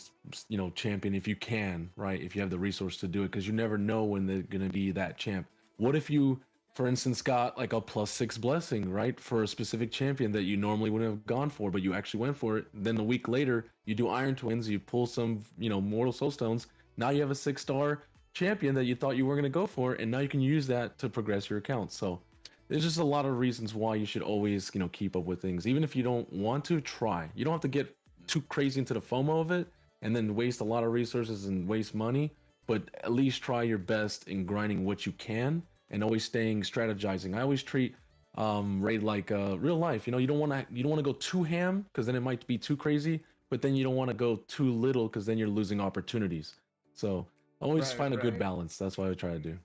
champion if you can, right? If you have the resource to do it, because you never know when they're going to be that champ. What if you, for instance, got like a +6 blessing, right? For a specific champion that you normally wouldn't have gone for, but you actually went for it. Then a week later, you do Iron Twins, you pull some, Mortal Soul Stones. Now you have a 6-star champion that you thought you were going to go for, and now you can use that to progress your account. So there's just a lot of reasons why you should always, keep up with things. Even if you don't want to, try. You don't have to get too crazy into the FOMO of it and then waste a lot of resources and waste money, but at least try your best in grinding what you can and always staying strategizing. I always treat raid like real life. You don't want to go too ham, because then it might be too crazy, but then you don't want to go too little, because then you're losing opportunities. So always find a good balance. That's what I try to do.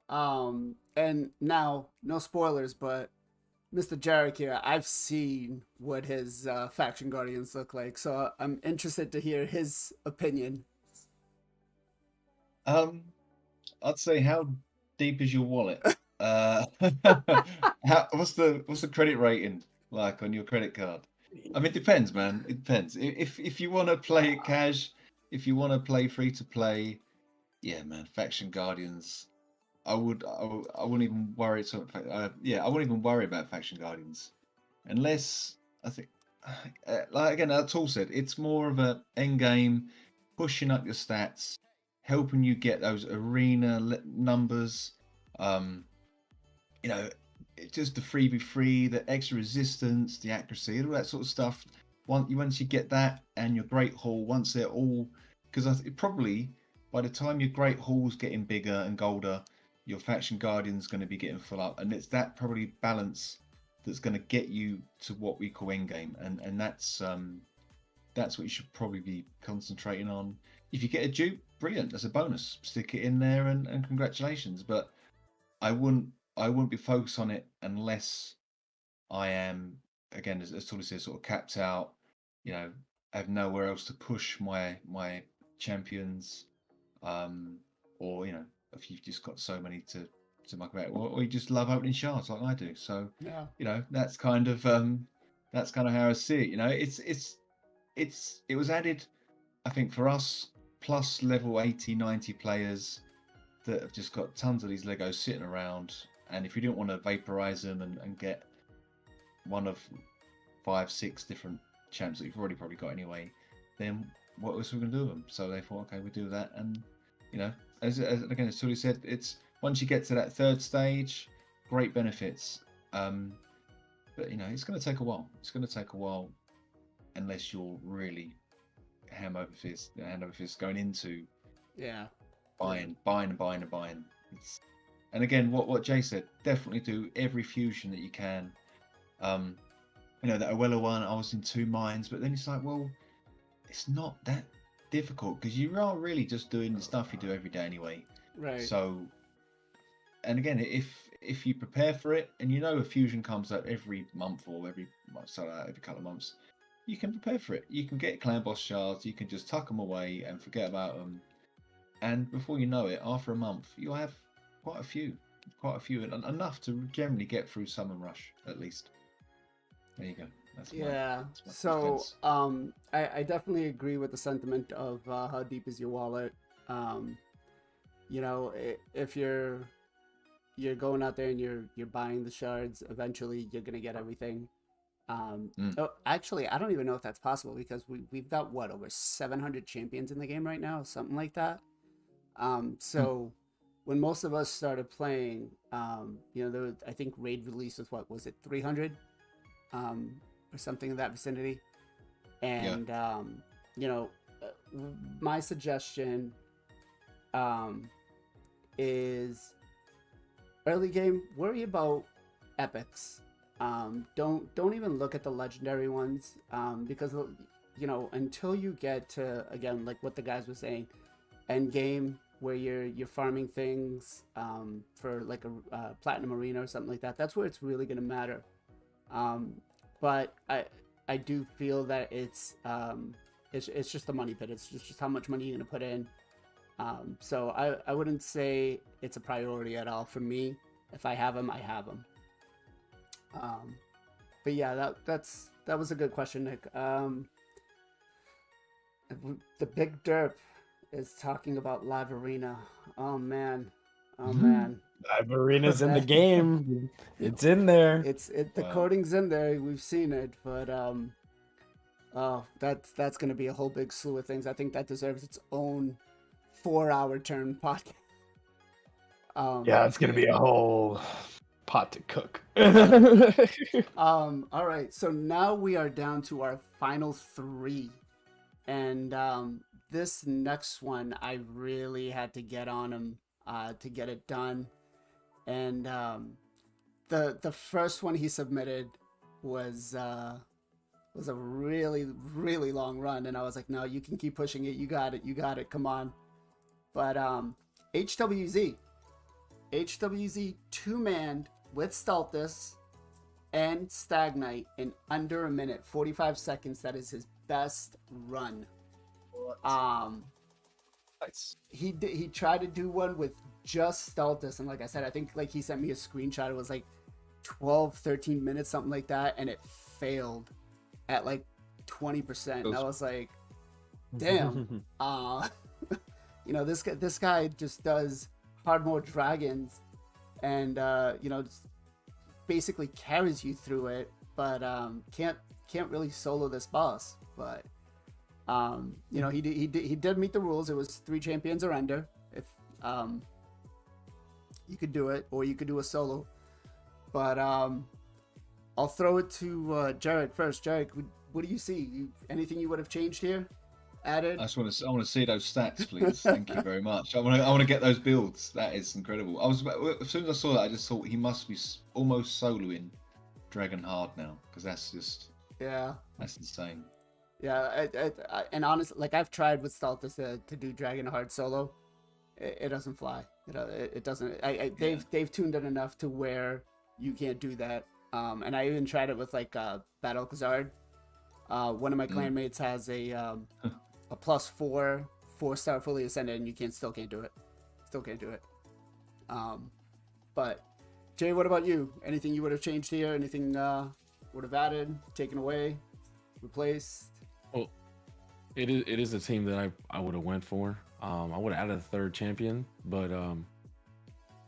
And now, no spoilers, but Mr. Jarec here, I've seen what his Faction Guardians look like, so I'm interested to hear his opinion. I'd say, how deep is your wallet? What's the credit rating like on your credit card? I mean, it depends, man. It depends. If you want to play it cash, if you want to play free to play, yeah, man, Faction Guardians. I wouldn't even worry. I wouldn't even worry about Faction Guardians, unless I think, like again, as Tool said, it's more of a end game, pushing up your stats, helping you get those arena numbers. Just the 3v3, the extra resistance, the accuracy, all that sort of stuff. Once you get that and your Great Hall, once they're all, because probably by the time your Great Hall's getting bigger and golder, your Faction Guardian's going to be getting full up, and it's that probably balance that's going to get you to what we call endgame, and that's what you should probably be concentrating on. If you get a dupe, brilliant, that's a bonus. Stick it in there, and congratulations. But I wouldn't be focused on it unless I am, again, as Tully says, sort of capped out. You know, I have nowhere else to push my champions, or you know, if you've just got so many to muck about, or you just love opening shards like I do. So Yeah. you know, that's kind of how I see it. You know, it was added, I think, for us plus level 80, 90 players that have just got tons of these Legos sitting around, and if you didn't want to vaporize them and get one of 5, 6 different champs that you've already probably got anyway, then what else are we going to do with them? So they thought, okay, we'll do that. And you know, as Tully said, it's once you get to that third stage, great benefits. But you know, it's going to take a while. It's going to take a while unless you're really hand over fist going into buying. And again, what Jay said, definitely do every fusion that you can. You know, that Oella one, I was in 2 minds, but then it's like, well, it's not that difficult because you are really just doing the stuff you do every day anyway. Right. So, and again, if you prepare for it, and you know a fusion comes up every month or every couple of months, you can prepare for it. You can get clan boss shards, you can just tuck them away and forget about them. And before you know it, after a month, you'll have quite a few, and enough to generally get through Summer Rush at least. There you go. That's my so I definitely agree with the sentiment of how deep is your wallet. You know, if you're going out there and you're buying the shards, eventually you're gonna get everything. Oh, actually, I don't even know if that's possible because we've got over 700 champions in the game right now, something like that. So when most of us started playing, you know, I think raid release was it 300, or something in that vicinity, and you know, my suggestion is early game, worry about epics. Don't even look at the legendary ones, because you know, until you get to, again, like what the guys were saying, end game where you're farming things for like a platinum arena or something like that, that's where it's really going to matter. But I do feel that it's just a money pit. It's just how much money you're going to put in. So I wouldn't say it's a priority at all for me. If I have them, I have them. But yeah, that was a good question, Nick. The Big Derp is talking about Live Arena. Oh man. Live Arena's in the game. It's in there. The coding's in there. We've seen it, but that's gonna be a whole big slew of things. I think that deserves its own 4-hour turn podcast. Yeah, it's gonna be a whole pot to cook. All right, so now we are down to our final 3, and this next one I really had to get on him to get it done. And the first one he submitted was a really, really long run, and I was like, no, you can keep pushing it, you got it, come on. But HWZ 2-manned with Stultus and Stagnite in under a minute, 45 seconds. That is his best run. Nice. He tried to do one with just Stultus, and like I said, I think like he sent me a screenshot. It was like 12-13 minutes, something like that, and it failed at like 20%. And I was like, damn. You know, this guy just does hard mode dragons, and you know, just basically carries you through it, but can't really solo this boss. But you know, he did meet the rules. It was 3 champions or under. If you could do it, or you could do a solo. But I'll throw it to Jarec first. Jarec, what do you see? Anything you would have changed here? added? I just want to. I want to see those stats, please. Thank you very much. I want to get those builds. That is incredible. As soon as I saw that, I just thought he must be almost soloing Dragon Hard now, because that's insane. Yeah, and honestly, like I've tried with Stultus to do Dragon Hard solo, it doesn't fly. It doesn't. They've tuned it enough to where you can't do that. And I even tried it with like Battle Khazard. One of my clanmates has a +4 4-star fully ascended, and you still can't do it. Still can't do it. But Jay, what about you? Anything you would have changed here? Anything would have added, taken away, replaced? Well, it is a team that I would have went for. I would have added a third champion, but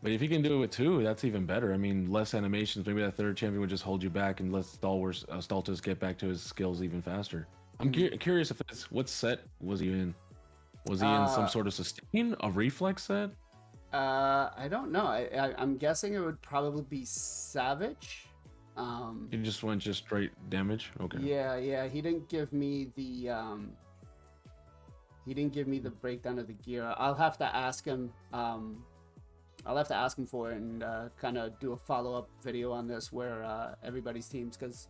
if you can do it with 2, that's even better. I mean, less animations. Maybe that third champion would just hold you back and let Stultus get back to his skills even faster. I'm curious if what set was he in? Was he in some sort of sustain, a reflex set? I don't know. I'm guessing it would probably be Savage. He just went straight damage. Okay. Yeah. He didn't give me the breakdown of the gear. I'll have to ask him. I'll have to ask him for it and kind of do a follow-up video on this where everybody's teams, because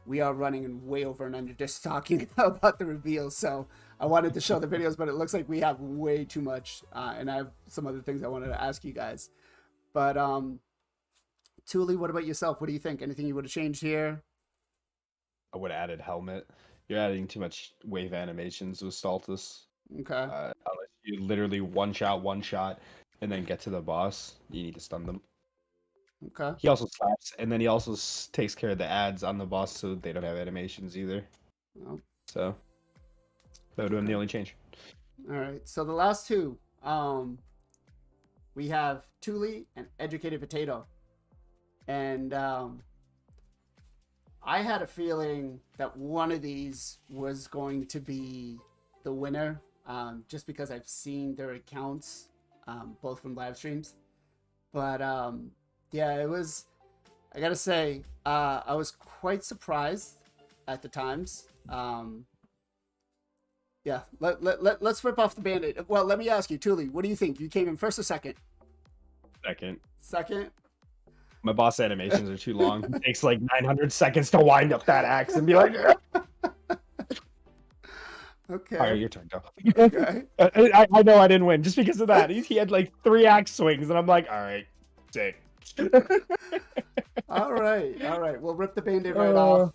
we are running way over and under just talking about the reveal. So I wanted to show the videos, but it looks like we have way too much, and I have some other things I wanted to ask you guys. But Thule, what about yourself? What do you think? Anything you would have changed here? I would have added helmet. You're adding too much wave animations with Stultus. Okay. Unless you literally one shot, and then get to the boss, you need to stun them. Okay. He also slaps, and then he also takes care of the ads on the boss, so they don't have animations either. Oh. So that would have been the only change. All right. So the last two, we have Thule and Educated Potato, and I had a feeling that one of these was going to be the winner, just because I've seen their accounts, both from live streams, but yeah, it was, I gotta say, I was quite surprised at the times. Yeah, let's rip off the Band-Aid. Well, let me ask you, Thule, what do you think? You came in first or second? Second. My boss animations are too long. It takes like 900 seconds to wind up that axe and be like, okay. All right, your turn, go. Okay. I know I didn't win just because of that. He had like 3 axe swings, and I'm like, all right, sick. All right. We'll rip the Band-Aid right off.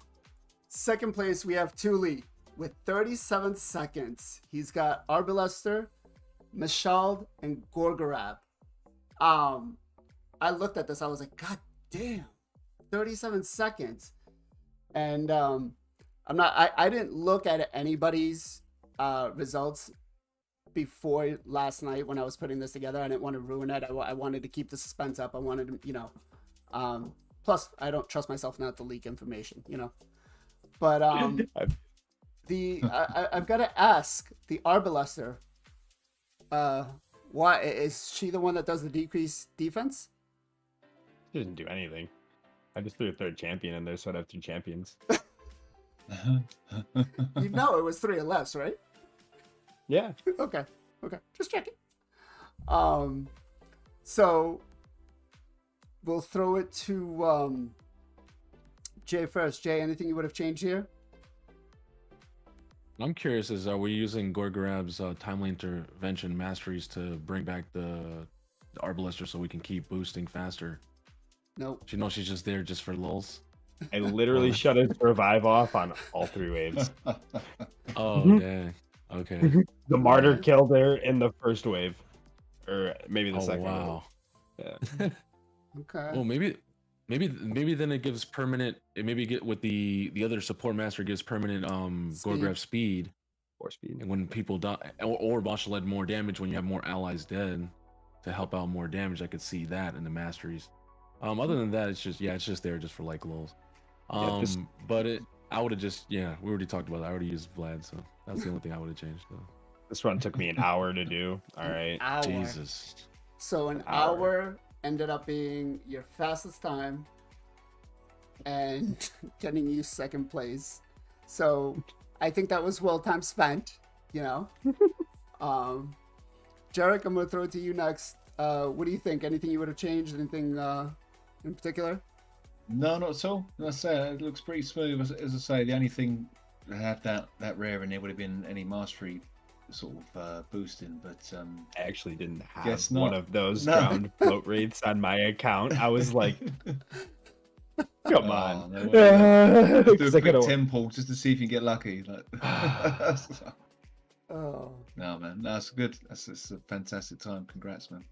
Second place, we have Thule with 37 seconds. He's got Arbalester, Mashald, and Gorgorab. I looked at this, I was like, God damn, 37 seconds. And I didn't look at anybody's results before last night when I was putting this together. I didn't want to ruin it. I wanted to keep the suspense up. I wanted to, plus I don't trust myself not to leak information, But I've got to ask the Arbalester, why is she the one that does the decreased defense? She doesn't do anything. I just threw a third champion in there, so I'd have 2 champions. It was 3 or less, right? Yeah. Okay. Just checking. So we'll throw it to Jay first. Jay, anything you would have changed here? I'm curious, are we using Gorgorab's timely intervention masteries to bring back the Arbalester so we can keep boosting faster? Nope. She knows she's just there just for lulz. I literally shut his revive off on all 3 waves. Oh, dang. Okay. The martyr killed her in the first wave, or maybe the second. Wow. Yeah. Okay. Well, maybe then it gives permanent. It maybe get with the other support master gives permanent Gorgrab speed. Or speed. And when people die, or Boshaled more damage when you have more allies dead to help out more damage. I could see that in the masteries. Other than that, it's just there just for like lulz. But I would have just we already talked about that. I already used Vlad, so that's the only thing I would have changed. So. This run took me an hour to do. All right. Hour. Jesus. So an hour ended up being your fastest time and getting you second place. So I think that was well time spent. you know. Jarec, I'm gonna throw it to you next. What do you think? Anything you would have changed? Anything in particular? No, not at all. I say it looks pretty smooth. As I say, the only thing to have that rare in there would have been any mastery sort of boosting, but I actually didn't have guess one not. of those No. ground float rates on my account. I was like, come on. No, well, do a 'Cause I quick could've- temple just to see if you get lucky. Like, Oh, no, man, that's good. It's a fantastic time. Congrats, man.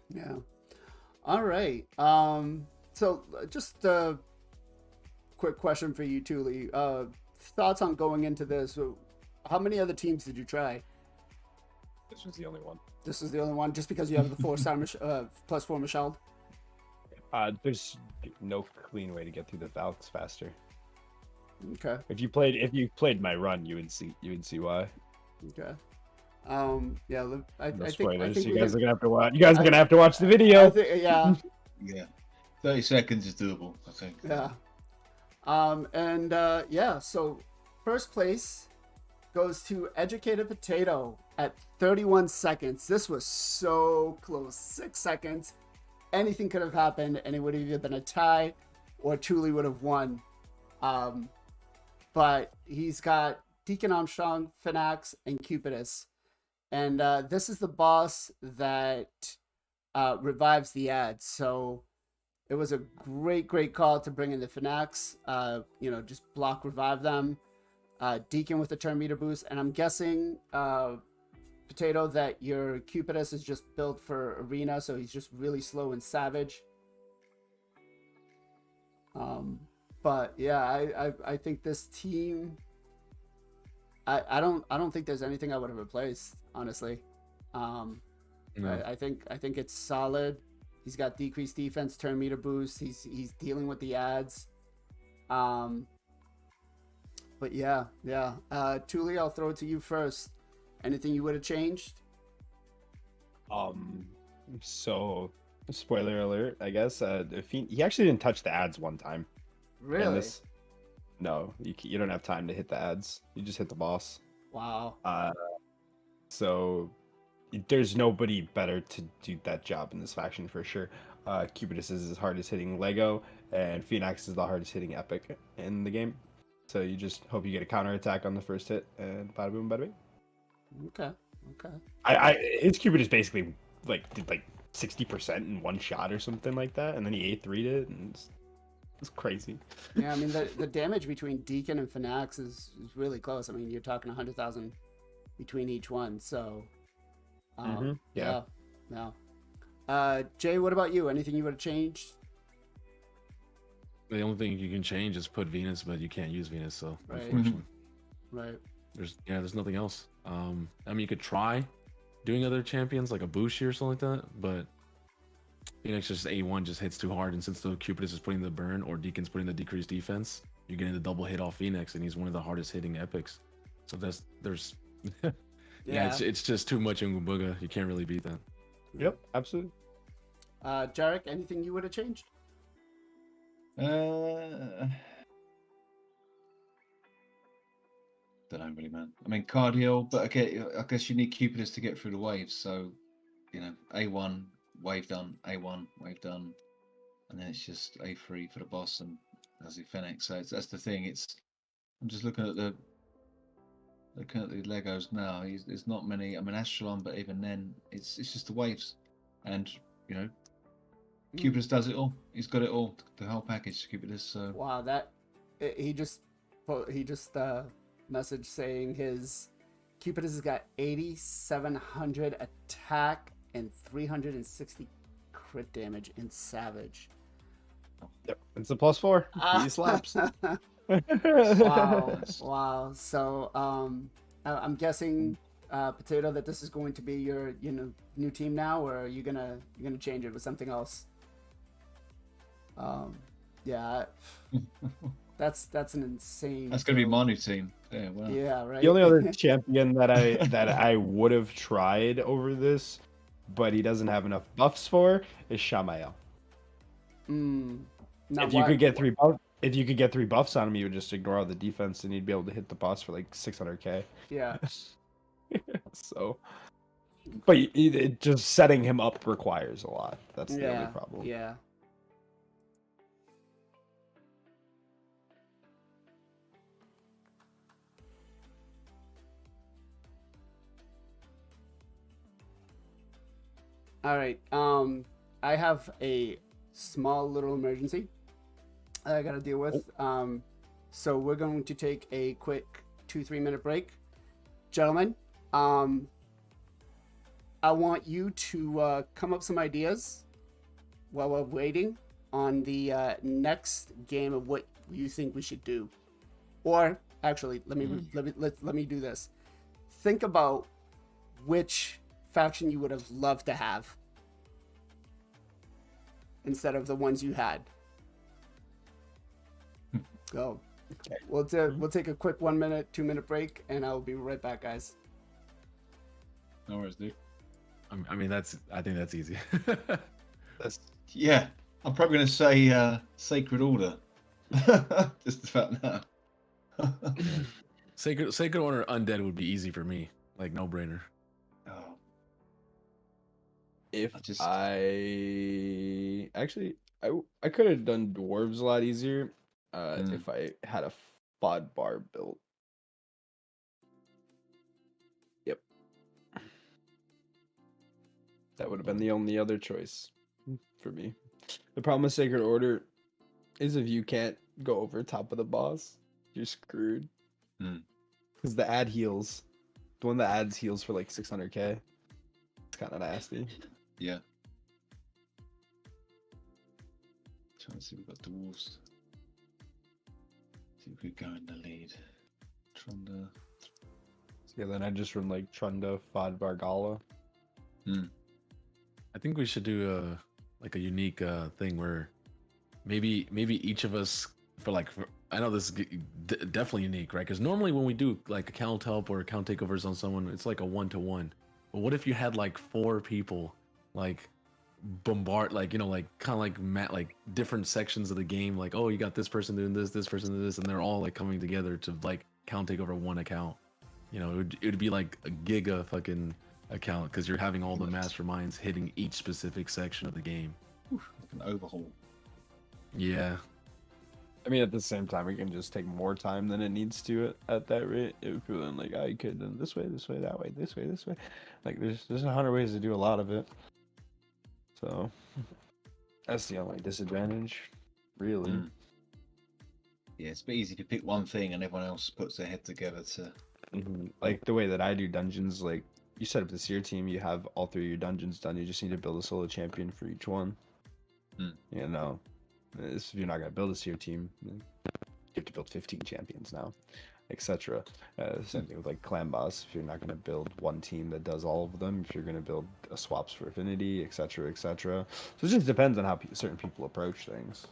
yeah. All right. So just a quick question for you, Thule. Thoughts on going into this? How many other teams did you try? This was the only one. This is the only one, just because you have the 4-star +4 Michelle. There's no clean way to get through the Valks faster. Okay. If you played my run, you would see why. Okay. Yeah. I No think. spoilers. You we guys can- are gonna have to watch. You guys are gonna have to watch the video. Yeah. Yeah, 30 seconds is doable, I think. Yeah. Yeah. So first place goes to Educated Potato at 31 seconds. This was so close. 6 seconds. Anything could have happened, and it would have either been a tie or Thule would have won. But he's got Deacon Armstrong, Finax, and Cupidus. And this is the boss that revives the ads. So it was a great call to bring in the Finax. Just block revive them. Deacon with the turn meter boost. And I'm guessing, Potato, that your Cupidus is just built for arena, so he's just really slow and savage. But yeah, I think this team, I don't think there's anything I would have replaced, honestly. No. I think it's solid. He's got decreased defense, turn meter boost. He's dealing with the ads. But yeah. Thule, I'll throw it to you first. Anything you would have changed? So spoiler alert, I guess. If he actually didn't touch the ads one time. Really? No, you don't have time to hit the ads. You just hit the boss. Wow. So there's nobody better to do that job in this faction for sure. Cupidus is his hardest hitting Lego, and Phoenix is the hardest hitting epic in the game. So you just hope you get a counter attack on the first hit, and bada boom, bada bing. Okay. His Cupidus basically did 60% in one shot or something like that, and then he A3'd it, and it's crazy. Yeah, I mean the damage between Deacon and Finax is really close. I mean, you're talking 100,000 between each one. So yeah. Jay, what about you? Anything you would have changed? The only thing you can change is put Venus, but you can't use Venus, so Right. unfortunately. Right. There's nothing else. I mean, you could try doing other champions like a Bushi or something like that, but Phoenix just A1 just hits too hard, and since the Cupidus is putting the burn or Deacon's putting the decreased defense, you're getting the double hit off Phoenix, and he's one of the hardest hitting epics. So there's yeah, it's just too much in Booga. You can't really beat that. Yep, absolutely. Jarec, anything you would have changed? Don't know really, man. I mean, cardio, but okay, I guess you need Cupidus to get through the waves. So, A1 wave done, A1 wave done, and then it's just A3 for the boss and as the Fennec. So that's the thing. I'm just looking at the Legos now. There's not many. I mean, Astrolon, but even then, it's just the waves, and Cupidus does it all. He's got it all, the whole package. Cupidus. So Wow, he just message saying his Cupidus has got 8,700 attack and 360 crit damage in Savage. Yep, it's a +4. He slaps. Wow. So I'm guessing, Potato, that this is going to be your new team now, or are you gonna change it with something else? Yeah. That's an insane. that's gonna be my new team. Yeah, wow. Yeah, right. The only other champion that I would have tried over this, but he doesn't have enough buffs for, is Shamael. Now If you could get 3 buffs, if you could get 3 buffs on him, you would just ignore all the defense, and you'd be able to hit the boss for like 600k. Yeah. So, but just setting him up requires a lot. That's the only problem. Yeah. All right. I have a small little emergency I gotta deal with. So we're going to take a quick 2-3 minute break, gentlemen. I want you to come up some ideas while we're waiting on the next game of what you think we should do. Or actually, let me do this. Think about which faction you would have loved to have instead of the ones you had. Go. Okay. We'll take a quick 1 minute, 2 minute break, and I'll be right back, guys. No worries, dude. I mean, I think that's easy. Yeah, I'm probably going to say Sacred Order. Just about now. Sacred Order Undead would be easy for me, like no brainer. Oh, If I I could have done dwarves a lot easier if I had a FOD bar built. Yep. That would have been the only other choice for me. The problem with Sacred Order is if you can't go over top of the boss, you're screwed. Because the ad heals, the one that adds heals for like 600k. It's kind of nasty. Yeah. Trying to see if we've got dwarves. See if we go in the lead. Trunda. Yeah, then I just run like Trunda, FOD, Bargala. I think we should do a unique thing where maybe each of us I know this is definitely unique, right? Because normally when we do like account help or account takeovers on someone, it's like a 1-to-1. But what if you had like 4 people like bombard, like, you know, like kind of like different sections of the game, like, oh, you got this person doing this person doing this, and they're all like coming together to like account take over one account. You know, it would be like a giga fucking account because you're having all the masterminds hitting each specific section of the game. Like an overhaul. Yeah. I mean, at the same time, it can just take more time than it needs to at that rate. If you're like, oh, you could do this way, that way, this way. Like, there's 100 ways to do a lot of it. So, that's the only disadvantage, really. Yeah, it's a bit easy to pick one thing and everyone else puts their head together to... Like, the way that I do dungeons, like, you set up the seer team, you have all 3 of your dungeons done, you just need to build a solo champion for each one. You know, if you're not going to build a seer team, you have to build 15 champions now, etc. Same thing with like clan boss. If you're not going to build one team that does all of them, if you're going to build swaps for affinity, etc. So it just depends on how certain people approach things.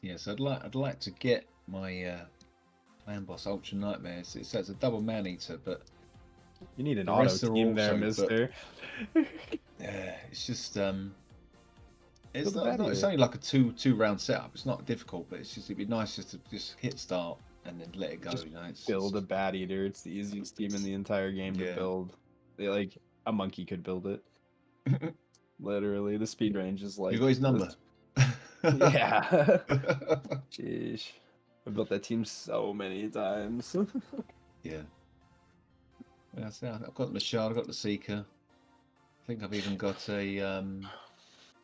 Yes, I'd like to get my clan boss Ultra Nightmare. It says a double man eater, but you need an the auto rest are team there, also, mister. Yeah, it's just it's only like a two round setup. It's not difficult, but it'd be nice just to hit start and then let it go. Just you know, it's build a bat eater. It's the easiest team in the entire game to build. Like a monkey could build it. Literally, the speed range is like. You got his number. Yeah. Jeez, I built that team so many times. Yeah. Well, that's it. I've got the Machado, I've got the Seeker. I think I've even got a.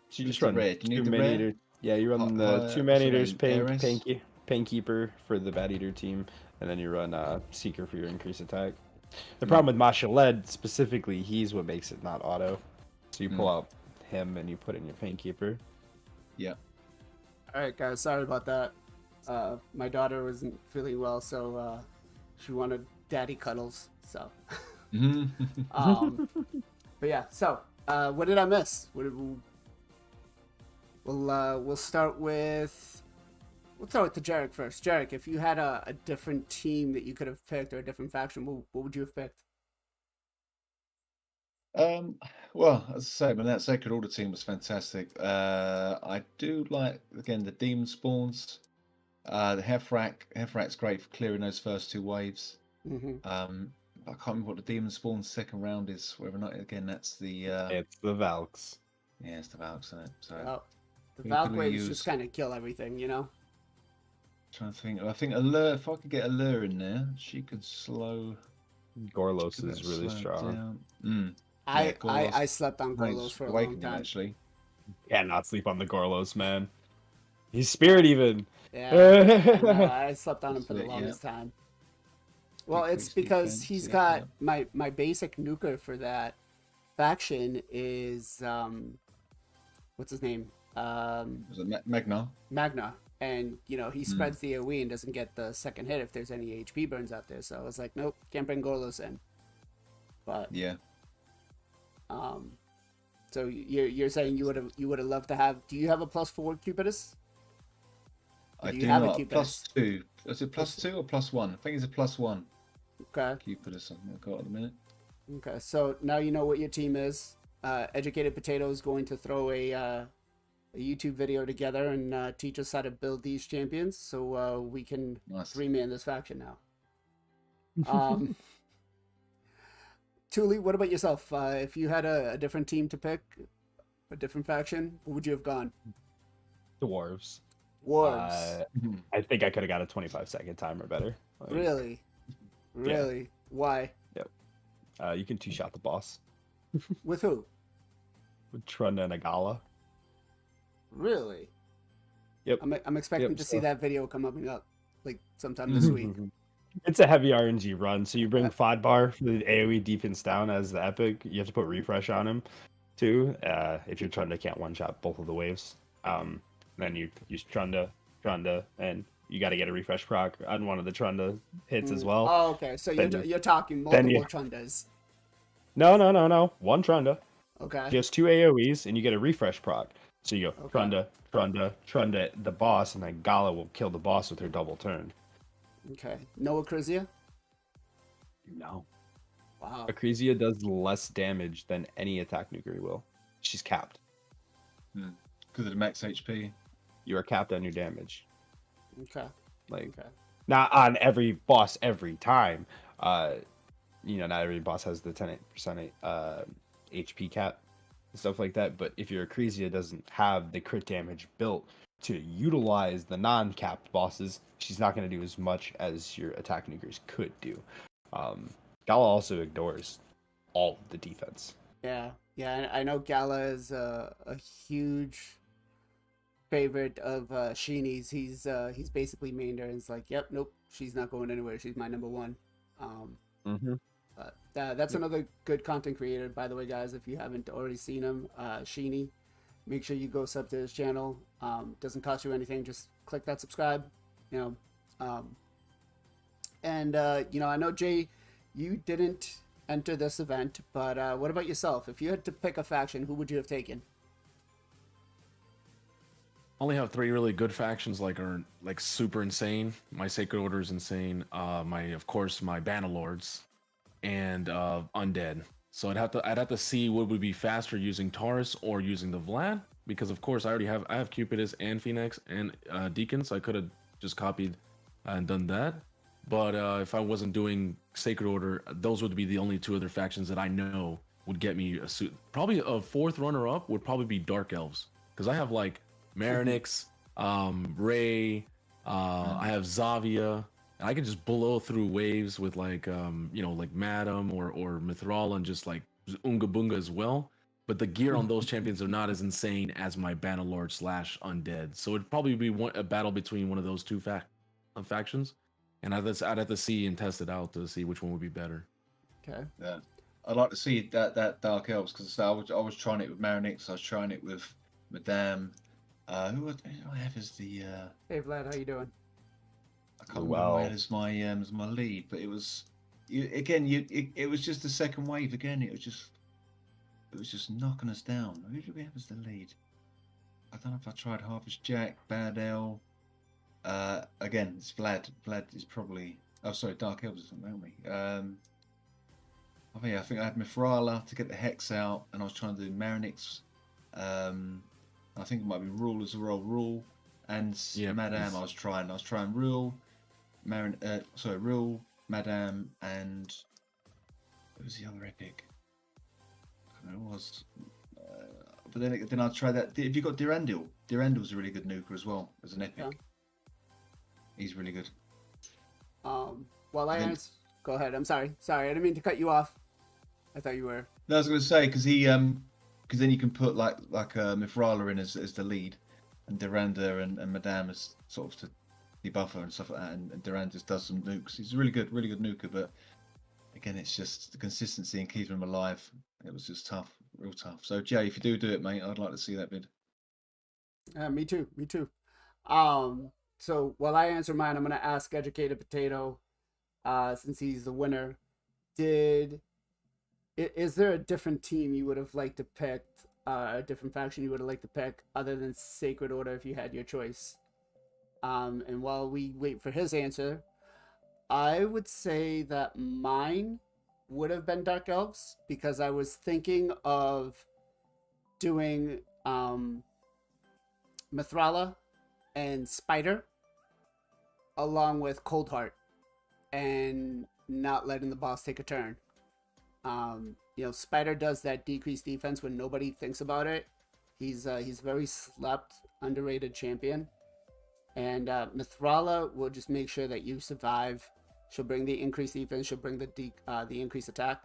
So you just run red. You need the man red? eater. Yeah, you run the 2 man eaters, Ares? Painkeeper for the bat eater team, and then you run Seeker for your increased attack. The problem with LiQWYD specifically, he's what makes it not auto. So you pull out him and you put in your Painkeeper. Yeah. All right, guys. Sorry about that. My daughter wasn't feeling well, so she wanted daddy cuddles. So, but yeah. So, what did I miss? We'll start with the Jarec first. Jarec, if you had a different team that you could have picked or a different faction, what would you have picked? Well, as I say, but that Sacred Order team was fantastic. I do like again the demon spawns. The Hefrak's great for clearing those first two waves. I can't remember what the demon spawn's second round is. Whether or not again that's the It's the Valks. yeah, it's the Valks, isn't it? So Well, the who could we Valkyries use? just kind of kill everything, you know? Trying to think. I think Allure. If I could get Allure in there, she could slow. Gorlos Could is really slow it strong. down. I Gorlos. slept on Gorlos Nice for a long awakening, time. actually. Cannot sleep on the Gorlos, man. He's spirit even. Yeah, I know, I slept on him for the That's it, yeah. longest time. Well, it's Increased because defense, he's yeah, got my basic nuker for that faction is what's his name? Was it Magna? Magna. And you know, he spreads the AoE and doesn't get the second hit if there's any HP burns out there. So I was like, nope, can't bring Gorlos in. But Yeah. so you're saying you would have loved to have? Do you have a +4 Cupidus? I Do do you have a not. Cupidus? +2. Is it +2 or +1? I think it's a +1. Okay. Cupidus, I've got at the minute. Okay. So now you know what your team is. Educated Potato is going to throw a YouTube video together and teach us how to build these champions, so we can Nice. 3-man this faction now. Thule, what about yourself? If you had a different team to pick, a different faction, what would you have gone? Dwarves. Dwarves. I think I could have got a 25-second timer better. Like, Really? Really? Why? You can two-shot the boss With who? with Trunda and Agala. Really? Yep. I'm expecting Yep, to see so- that video coming up like sometime this week. It's a heavy RNG run, so you bring Fodbar for the AoE defense down as the epic. You have to put refresh on him too. If you're trying to can't one-shot both of the waves. Then you use Trunda, and you got to get a refresh proc on one of the Trunda hits as well. Oh, okay. So Then you're talking then multiple you- Trundas. No. One Trunda. Okay. Just 2 AoEs, and you get a refresh proc. So you go Okay. Trunda, the boss, and then Gala will kill the boss with her double turn. Okay. Noah Crizia? No. Wow. Acresia does less damage than any attack nuker will. She's capped. Because of the max HP. You are capped on your damage. Okay. Like, Okay. not on every boss every time. Not every boss has the 10% HP cap and stuff like that. But if your Acresia doesn't have the crit damage built to utilize the non-capped bosses, she's not going to do as much as your attack nukers could do. Gala also ignores all the defense. Yeah. Yeah. I know Gala is a huge favorite of Sheenie's. He's basically mained her and it's like, yep, nope, she's not going anywhere. She's my number one. But that's another good content creator, by the way, guys. If you haven't already seen him, Sheenie, make sure you go sub to his channel. Doesn't cost you anything. Just click that subscribe. I know Jay, you didn't enter this event, but what about yourself? If you had to pick a faction, who would you have taken? Only have 3 really good factions are super insane. My Sacred Order is insane. Of course my Bannerlords and Undead. So I'd have to see what would be faster using Taurus or using the Vlad, because of course I have Cupidus and Phoenix and Deacon, so I could have just copied and done that. But if I wasn't doing Sacred Order, those would be the only 2 other factions that I know would get me a suit. Probably a 4th runner-up would probably be Dark Elves, because I have Marinix, Ray, I have Zavia, and I can just blow through waves with Madam or Mithral and just Unga Bunga as well. But the gear on those champions are not as insane as my Bannerlord / Undead. So it'd probably be a battle between one of those 2 factions. And I'd have to see and test it out to see which one would be better. Okay. Yeah. I'd like to see that Dark Elves, because I was trying it with Marinix, I was trying it with Madame. Who do I have as the Hey Vlad, how you doing? I can't remember who I had as my lead, but it was it was just the second wave again. It was just knocking us down. Who do we have as the lead? I don't know if I tried Harvest Jack, Bad L. Again, it's Vlad. Vlad is probably Dark Elves or something, aren't we? I think I had Mifrala to get the Hex out, and I was trying to do Marinix. I think it might be Rule as well, Rule. And Madame, I was trying Rule, Rule, Madame, and what was the other epic? I don't know what it was. But then I tried that. Have you got Durandal? Durandal's a really good nuker as well as an epic. Yeah. He's really good. Go ahead. I'm sorry. I didn't mean to cut you off. I thought you were. No, I was going to say because then you can put like Mifrala in as the lead, and Duranda and Madame as sort of to debuffer and stuff like that, and Durand just does some nukes. He's a really good nuker, but again, it's just the consistency and keeping him alive. It was just tough, real tough. So Jay, if you do it, mate, I'd like to see that bid. Me too. So while I answer mine, I'm going to ask Educated Potato, since he's the winner. Is there a different team you would have liked to pick, a different faction you would have liked to pick, other than Sacred Order if you had your choice? And while we wait for his answer, I would say that mine would have been Dark Elves, because I was thinking of doing Mithrala and Spider along with Coldheart and not letting the boss take a turn. Spider does that decreased defense when nobody thinks about it. He's very slept, underrated champion. And Mithrala will just make sure that you survive. She'll bring the increased defense. She'll bring the increased attack.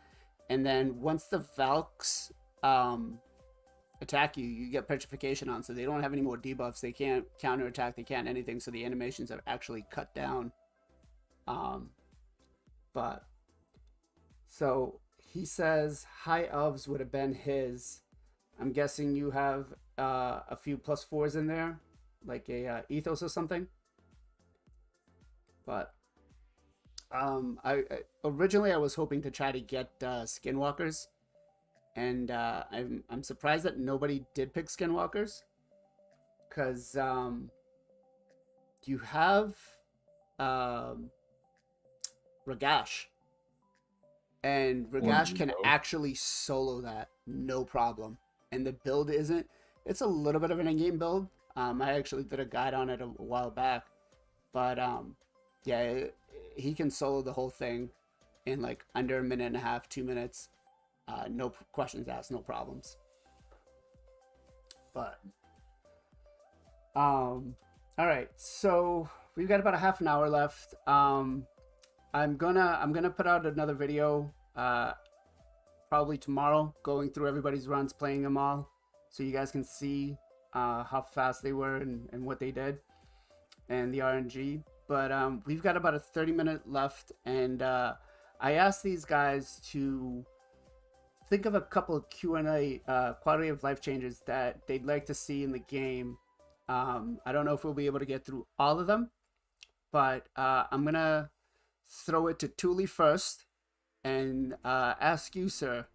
And then once the Valks attack you, you get petrification on, so they don't have any more debuffs. They can't counterattack. They can't anything. So the animations are actually cut down. So he says High Elves would have been his. I'm guessing you have a few +4s in there, like a Ethos or something. But I originally was hoping to try to get Skinwalkers, and I'm surprised that nobody did pick Skinwalkers, because you have Ragash, and Ragash can actually solo that no problem, and the build isn't. It's a little bit of an in-game build. I actually did a guide on it a while back, but he can solo the whole thing in like under a minute and a half, 2 minutes. No questions asked, no problems. But all right, so we've got about a half an hour left. I'm gonna put out another video probably tomorrow, going through everybody's runs, playing them all, so you guys can see how fast they were and what they did and the RNG. But we've got about a 30-minute left, and I asked these guys to think of a couple of Q&A quality of life changes that they'd like to see in the game. I don't know if we'll be able to get through all of them, but I'm gonna throw it to Thule first and ask you, sir,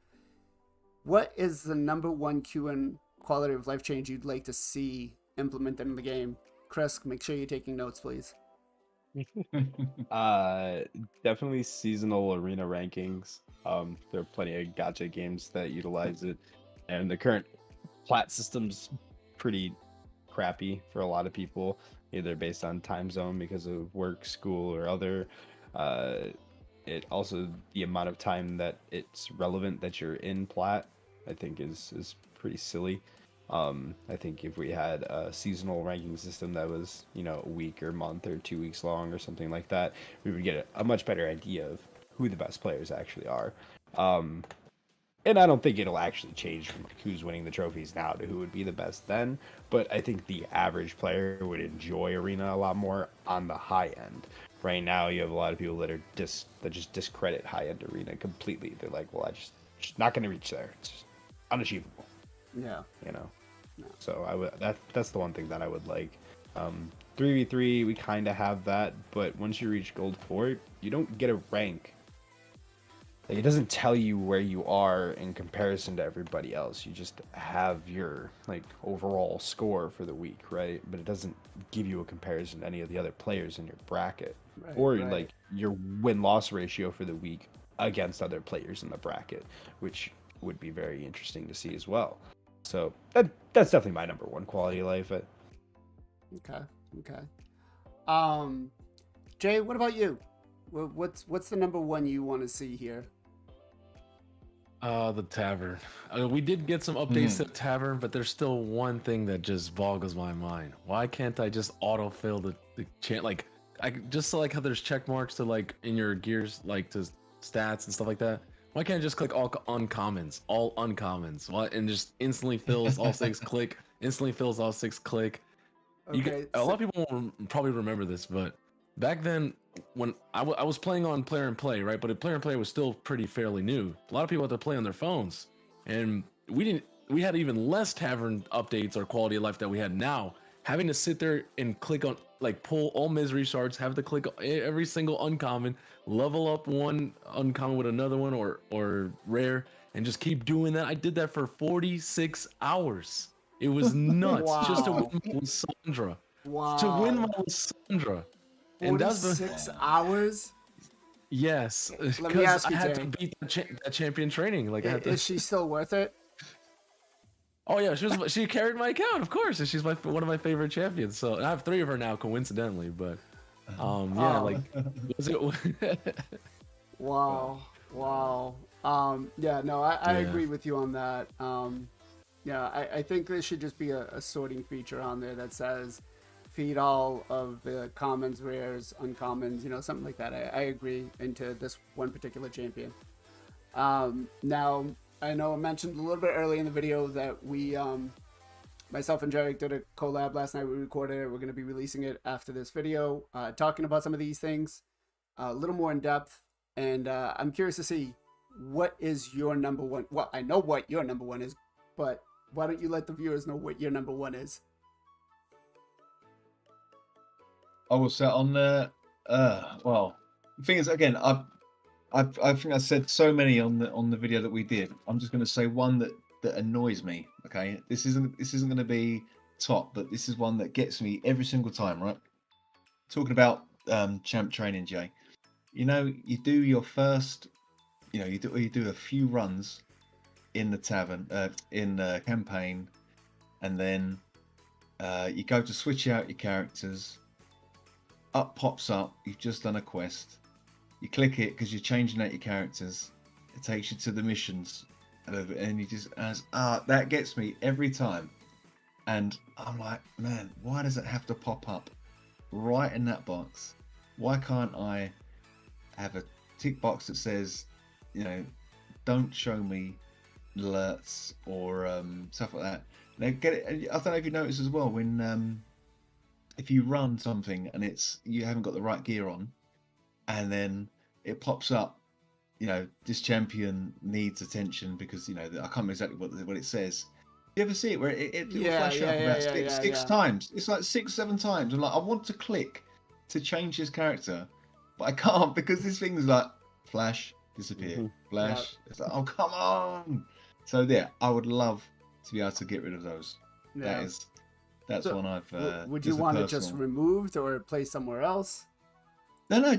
what is the #1 Q&A quality of life change you'd like to see implemented in the game? Chris, make sure you're taking notes, please. Definitely seasonal arena rankings. There are plenty of gacha games that utilize it, and the current plat system's pretty crappy for a lot of people, either based on time zone because of work, school, or other. It also, the amount of time that it's relevant that you're in plat, I think is pretty silly. I think if we had a seasonal ranking system that was, a week or month or 2 weeks long or something like that, we would get a much better idea of who the best players actually are. And I don't think it'll actually change from like who's winning the trophies now to who would be the best then, but I think the average player would enjoy Arena a lot more on the high end. Right now, you have a lot of people that just discredit high-end Arena completely. They're like, well, I just not going to reach there. It's just unachievable. Yeah. No. So that's the one thing that I would like. 3v3, we kind of have that, but once you reach Gold 4, you don't get a rank. Like, it doesn't tell you where you are in comparison to everybody else. You just have your overall score for the week, right? But it doesn't give you a comparison to any of the other players in your bracket, or your win-loss ratio for the week against other players in the bracket, which would be very interesting to see as well. So that's definitely my number one quality of life. Okay. Jay, what about you? What's the number one you want to see here? The tavern. We did get some updates to the tavern, but there's still one thing that just boggles my mind. Why can't I just autofill the chant? Like, I just like how there's check marks to like in your gears, like to stats and stuff like that. Why can't I just click all uncommons? Why, and just instantly fills all 6 click. Instantly fills all 6 click. Okay, A lot of people won't probably remember this, but back then, when I was playing on Player and Play, right? But Player and Play was still pretty fairly new. A lot of people had to play on their phones, and we had even less tavern updates or quality of life that we had now. Having to sit there and click on, like, pull all misery shards, have to click every single uncommon, level up one uncommon with another one or rare, and just keep doing that. I did that for 46 hours. It was nuts. Just to win my Lissandra. Wow. To win my Lissandra. And that's 6 hours? Yes. Let me ask you, I had Jay. to beat that champion training. Like, Is she still worth it? Oh yeah, she carried my account, of course, and she's one of my favorite champions. So I have 3 of her now, coincidentally. But like, was it? Wow. Yeah, no, I agree with you on that. Yeah, I think there should just be a sorting feature on there that says feed all of the commons, rares, uncommons, something like that. I agree into this one particular champion. Now, I know I mentioned a little bit early in the video that we, myself and Jarec did a collab last night. We recorded it. We're going to be releasing it after this video, talking about some of these things a little more in depth. And I'm curious to see what is your number one. Well, I know what your number one is, but why don't you let the viewers know what your number one is? I will set on the. Well, the thing is, again, I think I said so many on the video that we did. I'm just going to say one that annoys me. Okay, this isn't going to be top, but this is one that gets me every single time. Right, talking about champ training, Jay. You do your first. You do a few runs in the tavern, in the campaign, and then you go to switch out your characters. Up pops up. You've just done a quest. You click it because you're changing out your characters. It takes you to the missions, and you just that gets me every time. And I'm like, man, why does it have to pop up right in that box? Why can't I have a tick box that says, don't show me alerts or stuff like that? Now get it. I don't know if you notice as well when if you run something and you haven't got the right gear on, and then it pops up, this champion needs attention because I can't remember exactly what it says. You ever see it where it will flash up about six times? It's like 6-7 times. I'm like, I want to click to change his character, but I can't because this thing's like flash, disappear, flash. Yeah. It's like, oh come on! So yeah, I would love to be able to get rid of those. Yeah. That's one I've. Would you want it just removed or placed somewhere else? No, you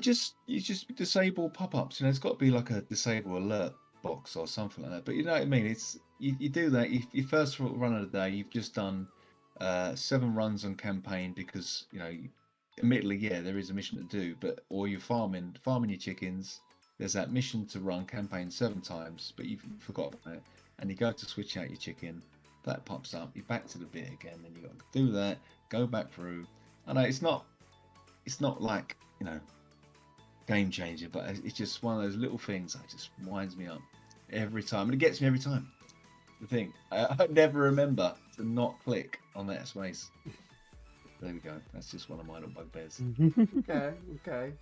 just disable pop-ups. It's got to be like a disable alert box or something like that. But you know what I mean? It's you do that. Your first run of the day, you've just done 7 runs on campaign because admittedly, there is a mission to do, or you're farming your chickens. There's that mission to run campaign 7 times, but you've forgot about it, and you go to switch out your chicken. That pops up. You're back to the bit again, then you got to do that. Go back through. I know it's not like game changer, but it's just one of those little things that just winds me up every time, and it gets me every time. The thing I never remember to not click on that space. There we go. That's just one of my little bugbears. Okay.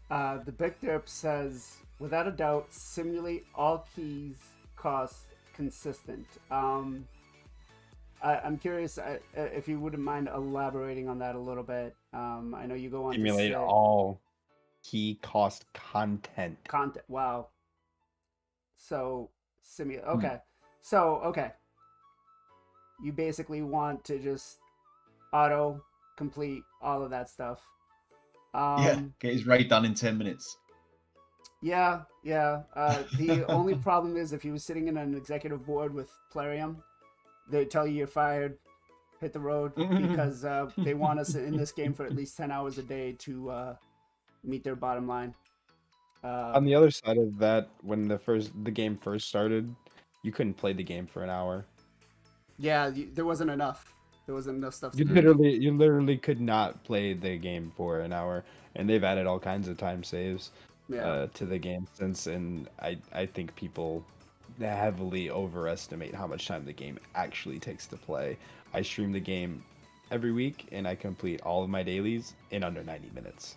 The Big Derp says, without a doubt, simulate all keys cost consistent. I'm curious if you wouldn't mind elaborating on that a little bit. I know you go on simulate all key cost content. Wow. So simulate. Okay. So okay. You basically want to just auto complete all of that stuff. Get his raid done in 10 minutes. Yeah. The only problem is if he was sitting in an executive board with Plarium, they tell you you're fired, hit the road, because they want us in this game for at least 10 hours a day to meet their bottom line. On the other side of that, when the game first started, you couldn't play the game for an hour. Yeah, there wasn't enough. There wasn't enough stuff to You do. literally could not play the game for an hour, and they've added all kinds of time saves to the game since, and I think people heavily overestimate how much time the game actually takes to play. I stream the game every week, and I complete all of my dailies in under 90 minutes.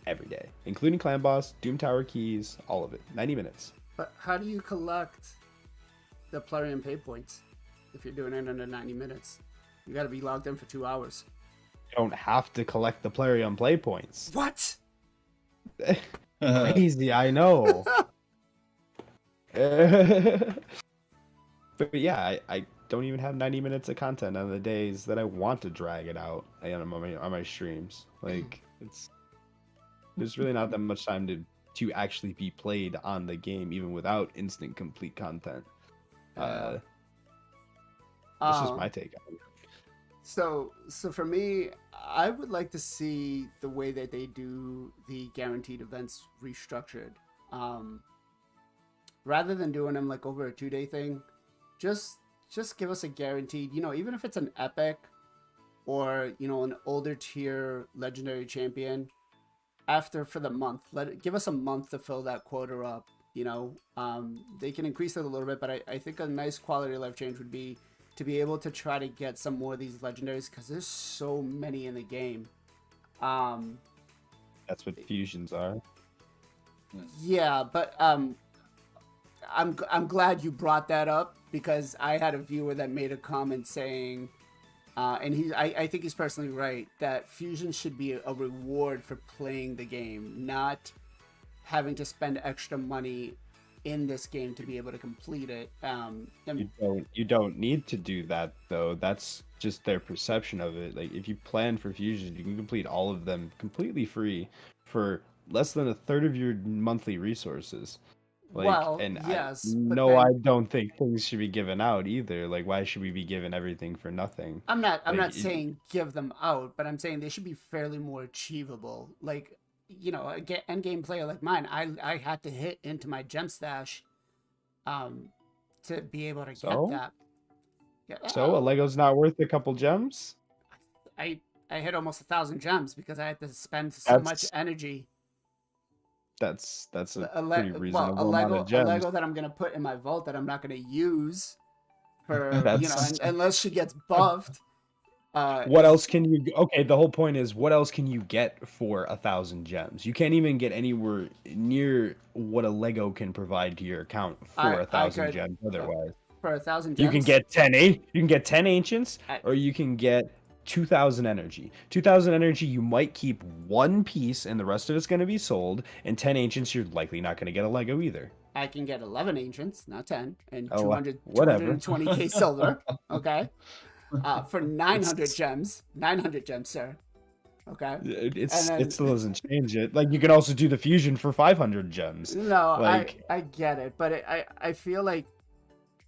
Every day, including Clan Boss, Doom Tower keys, all of it. 90 minutes. But how do you collect the Plarium pay points if you're doing it under 90 minutes? You got to be logged in for 2 hours. You don't have to collect the Plarium play points. What? Crazy, I know. But yeah, I don't even have 90 minutes of content on the days that I want to drag it out on my streams. Like, there's really not that much time to actually be played on the game, even without instant complete content. That's just my take on it. So for me, I would like to see the way that they do the guaranteed events restructured. Rather than doing them like over a 2-day thing, just give us a guaranteed, even if it's an epic or, an older tier legendary champion, for the month, give us a month to fill that quota up. They can increase it a little bit, but I think a nice quality of life change would be to be able to try to get some more of these legendaries, because there's so many in the game. That's what fusions are. Yeah, but I'm glad you brought that up, because I had a viewer that made a comment saying, and I think he's personally right, that fusion should be a reward for playing the game, not having to spend extra money in this game to be able to complete it. You don't need to do that though. That's just their perception of it. Like, if you plan for fusions, you can complete all of them completely free for less than a third of your monthly resources. Like, well, and yes. I don't think things should be given out either. Like, why should we be given everything for nothing? I'm not saying give them out, but I'm saying they should be fairly more achievable. Like, a end game player like mine, I had to hit into my gem stash to be able to get that. Yeah. So a Lego's not worth a couple gems? I hit almost 1,000 gems because I had to spend so much energy. That's a pretty reasonable amount of A gems. Lego that I'm gonna put in my vault that I'm not gonna use for unless she gets buffed. What else can you? Okay, the whole point is, what else can you get for 1,000 gems? You can't even get anywhere near what a Lego can provide to your account for 1,000 gems. Otherwise, for 1,000 gems, you can get 10. You can get 10 ancients, or you can get 2,000 energy. 2,000 energy, you might keep one piece, and the rest of it's going to be sold. And 10 ancients, you're likely not going to get a Lego either. I can get 11 ancients, not 10, and 220k silver. Okay. For 900 gems, sir. Okay. It still doesn't change it. Like, you can also do the fusion for 500 gems. No, like, I get it, but I feel like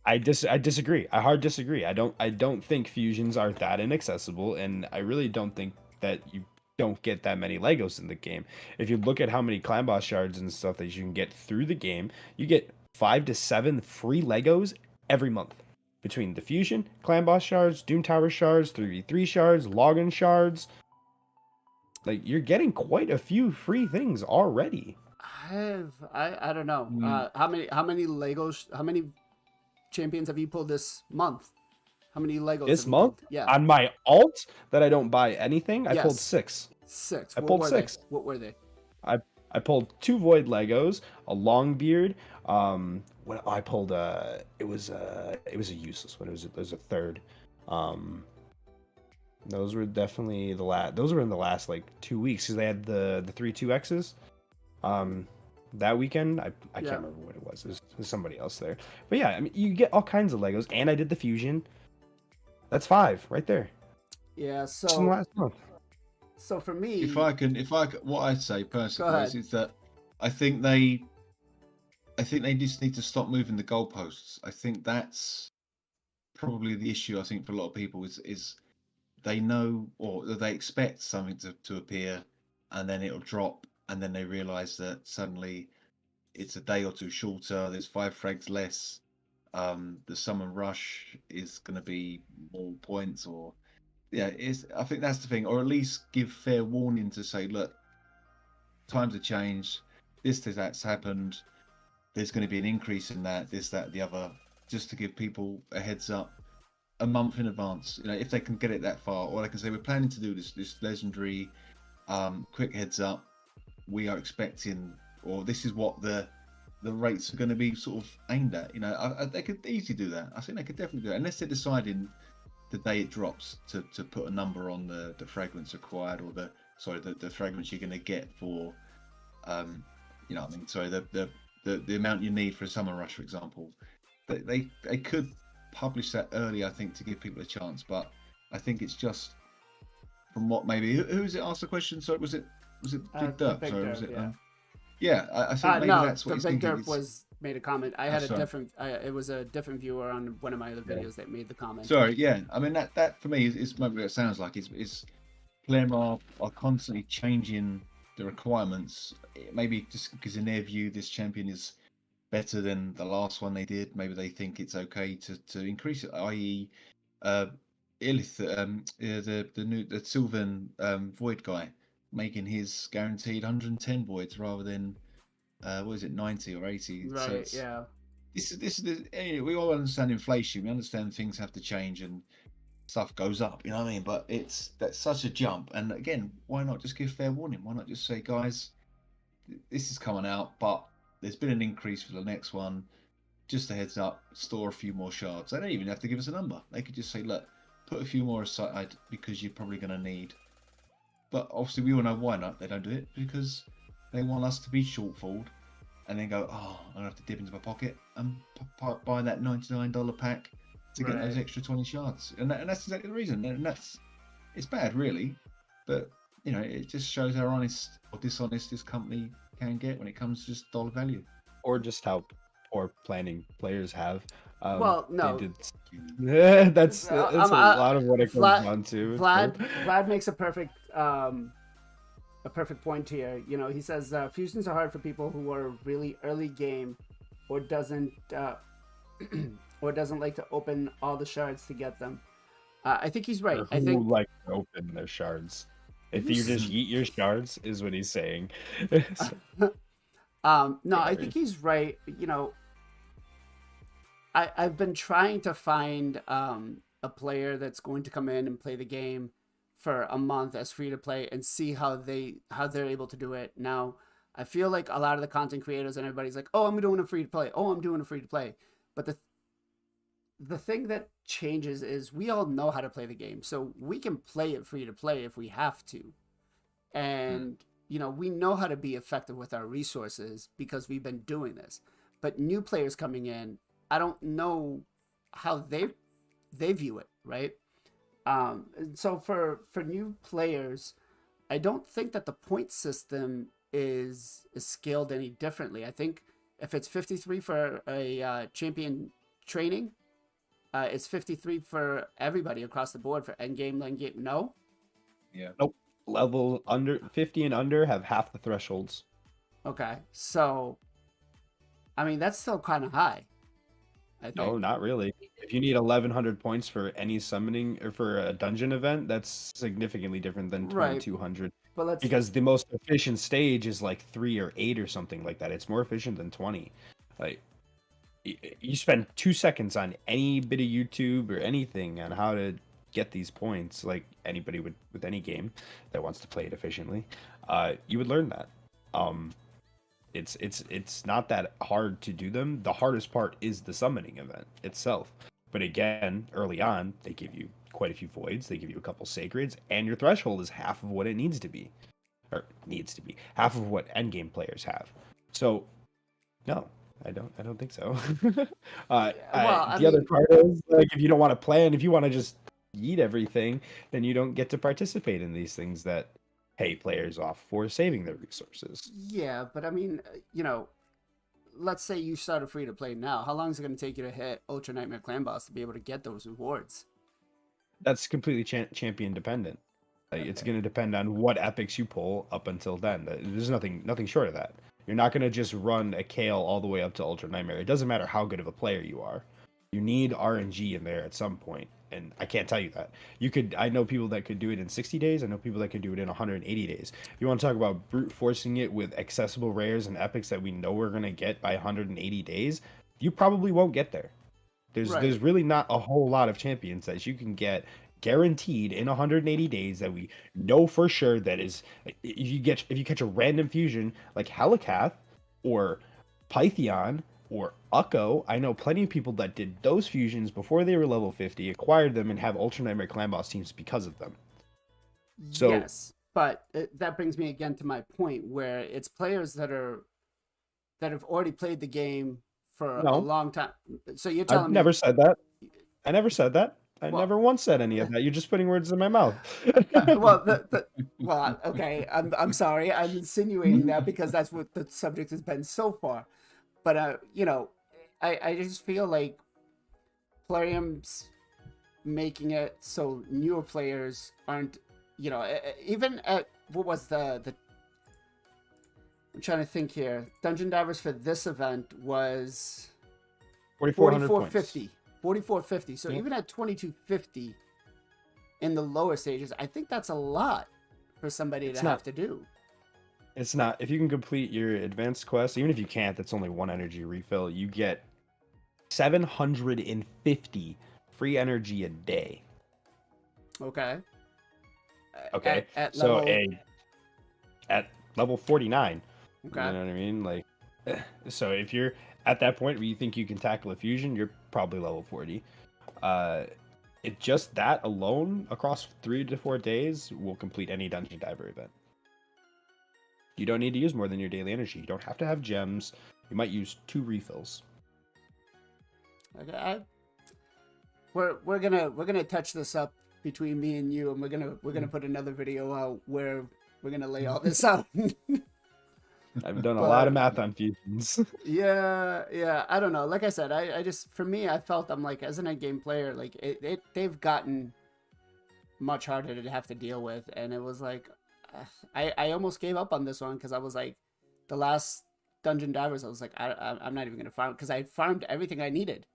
I disagree. I hard disagree. I don't think fusions are that inaccessible, and I really don't think that you don't get that many Legos in the game. If you look at how many clan boss shards and stuff that you can get through the game, you get 5 to 7 free Legos every month. Between the fusion, clan boss shards, Doom Tower shards, 3v3 shards, login shards. Like, you're getting quite a few free things already. I don't know. How many Legos, how many champions have you pulled this month? How many Legos this month? Pulled? Yeah. On my alt that I don't buy anything, I pulled 6. 6. I pulled 6. What were they? I pulled 2 Void Legos, a Longbeard. I pulled it was a useless one. It was a third. Those were definitely those were in the last like 2 weeks, because they had the 3 2Xs. That weekend, I can't remember what it was. It was somebody else there. But yeah, I mean, you get all kinds of Legos, and I did the fusion. That's 5 right there. Yeah. Just in the last month. So for me, if I can, what I'd say personally is that I think they just need to stop moving the goalposts. I think that's probably the issue. I think for a lot of people is they know or they expect something to appear, and then it'll drop, and then they realise that suddenly it's a day or two shorter. There's 5 frags less. The summon rush is going to be more points, or I think that's the thing, or at least give fair warning to say, look, times have changed. That's happened. There's going to be an increase in that, this, that, the other, just to give people a heads up a month in advance. If they can get it that far, or they can say we're planning to do this legendary. Quick heads up. We are expecting, or this is what the rates are going to be sort of aimed at. They could easily do that. I think they could definitely do that, unless they're deciding the day it drops to put a number on the fragments required, or the fragments you're going to get for, the amount you need for a summer rush, for example. They could publish that early, I think, to give people a chance. But I think it's just from what maybe who's it asked the question? So was it Big Derp? Big Sorry, Derp, was it? Yeah. I think maybe no, that's what he's Big thinking. Derp made a comment. I had a sorry. different. It was a different viewer on one of my other videos that made the comment. Sorry, yeah. I mean that for me is maybe what it sounds like. Is Plem are constantly changing the requirements. Maybe just because in their view this champion is better than the last one they did. Maybe they think it's okay to increase it. I.e., Ilith, the Sylvan Void guy, making his guaranteed 110 voids rather than 90 or 80. Right. So yeah. This is anyway, we all understand inflation. We understand things have to change and stuff goes up. You know what I mean? But that's such a jump. And again, why not just give fair warning? Why not just say, guys, this is coming out, but there's been an increase for the next one. Just a heads up, store a few more shards. They don't even have to give us a number. They could just say, look, put a few more aside because you're probably going to need. But obviously we all know why not. They don't do it because they want us to be shortfalled and then go, oh, I'm going to have to dip into my pocket and buy that $99 pack to get those extra 20 shards. And that's exactly the reason. And it's bad, really. But, it just shows how honest or dishonest this company can get when it comes to just dollar value. Or just how poor planning players have. Well, no. That's a lot of what it comes down to. Vlad makes a perfect point here. He says fusions are hard for people who are really early game or doesn't like to open all the shards to get them. I think he's right. I think like to open their shards. If you just eat your shards, is what he's saying. No, I think he's right. I've been trying to find a player that's going to come in and play the game for a month as free to play and see how they're able to do it. Now, I feel like a lot of the content creators and everybody's like, "Oh, I'm doing a free to play. Oh, I'm doing a free to play." But the thing that changes is we all know how to play the game, so we can play it free to play if we have to, and we know how to be effective with our resources because we've been doing this. But new players coming in, I don't know how they view it, right? And so for new players, I don't think that the point system is scaled any differently. I think if it's 53 for a champion training, it's 53 for everybody across the board for end game, late game. No? Yeah. Nope. Level under 50 and under have half the thresholds. Okay. So, I mean, that's still kind of high. I think. No, not really. If you need 1,100 points for any summoning or for a dungeon event, that's significantly different than 2,200. But because the most efficient stage is like 3 or 8 or something like that. It's more efficient than 20. Like, you spend 2 seconds on any bit of YouTube or anything on how to get these points, like anybody with any game that wants to play it efficiently, you would learn that. It's not that hard to do them. The hardest part is the summoning event itself. But again, early on, they give you quite a few voids, they give you a couple sacreds, and your threshold is half of what it needs to be. Or needs to be. Half of what endgame players have. So no, I don't think so. The other part is, like, if you don't want to plan, if you want to just eat everything, then you don't get to participate in these things that pay players off for saving their resources. Yeah, but I mean, let's say you start a free to play now. How long is it going to take you to hit Ultra Nightmare Clan Boss to be able to get those rewards? That's completely champion dependent. Like, it's going to depend on what epics you pull up until then. There's nothing short of that. You're not going to just run a Kale all the way up to Ultra Nightmare. It doesn't matter how good of a player you are. You need RNG in there at some point, and I can't tell you that. I know people that could do it in 60 days. I know people that could do it in 180 days. If you want to talk about brute forcing it with accessible rares and epics that we know we're going to get by 180 days, you probably won't get there. There's really not a whole lot of champions that you can get guaranteed in 180 days that we know for sure that is, if you catch a random fusion like Helikath or Pythion or Ukko. I know plenty of people that did those fusions before they were level 50, acquired them, and have Ultra Nightmare Clan Boss teams because of them. So, yes, but that brings me again to my point where it's players that have already played the game for a long time. So you're telling me... Never said that. I never said that. I never once said any of that. You're just putting words in my mouth. Well, okay. I'm sorry. I'm insinuating that because that's what the subject has been so far. But I just feel like Plarium's making it so newer players aren't, even at what was the I'm trying to think here. Dungeon Divers for this event was 4,450. 4450. So even at 2250 in the lower stages, I think that's a lot for somebody have to do. It's not. If you can complete your advanced quest, even if you can't, that's only one energy refill. You get 750 free energy a day. Okay. Okay. At level... at level 49. Okay. You know what I mean? Like, so if you're at that point where you think you can tackle a fusion, you're probably level 40. It just that alone across 3 to 4 days will complete any Dungeon Diver event. You don't need to use more than your daily energy. You don't have to have gems. You might use 2 refills. Okay. We're gonna touch this up between me and you, and we're gonna put another video out where we're gonna lay all this out. I've done a lot of math on fusions. Yeah. I don't know. Like I said, I just, for me, I felt I'm like, as an end game player, like they've gotten much harder to have to deal with, and it was like, I almost gave up on this one because I was like, the last Dungeon Divers, I was like, I'm not even gonna farm because I farmed everything I needed.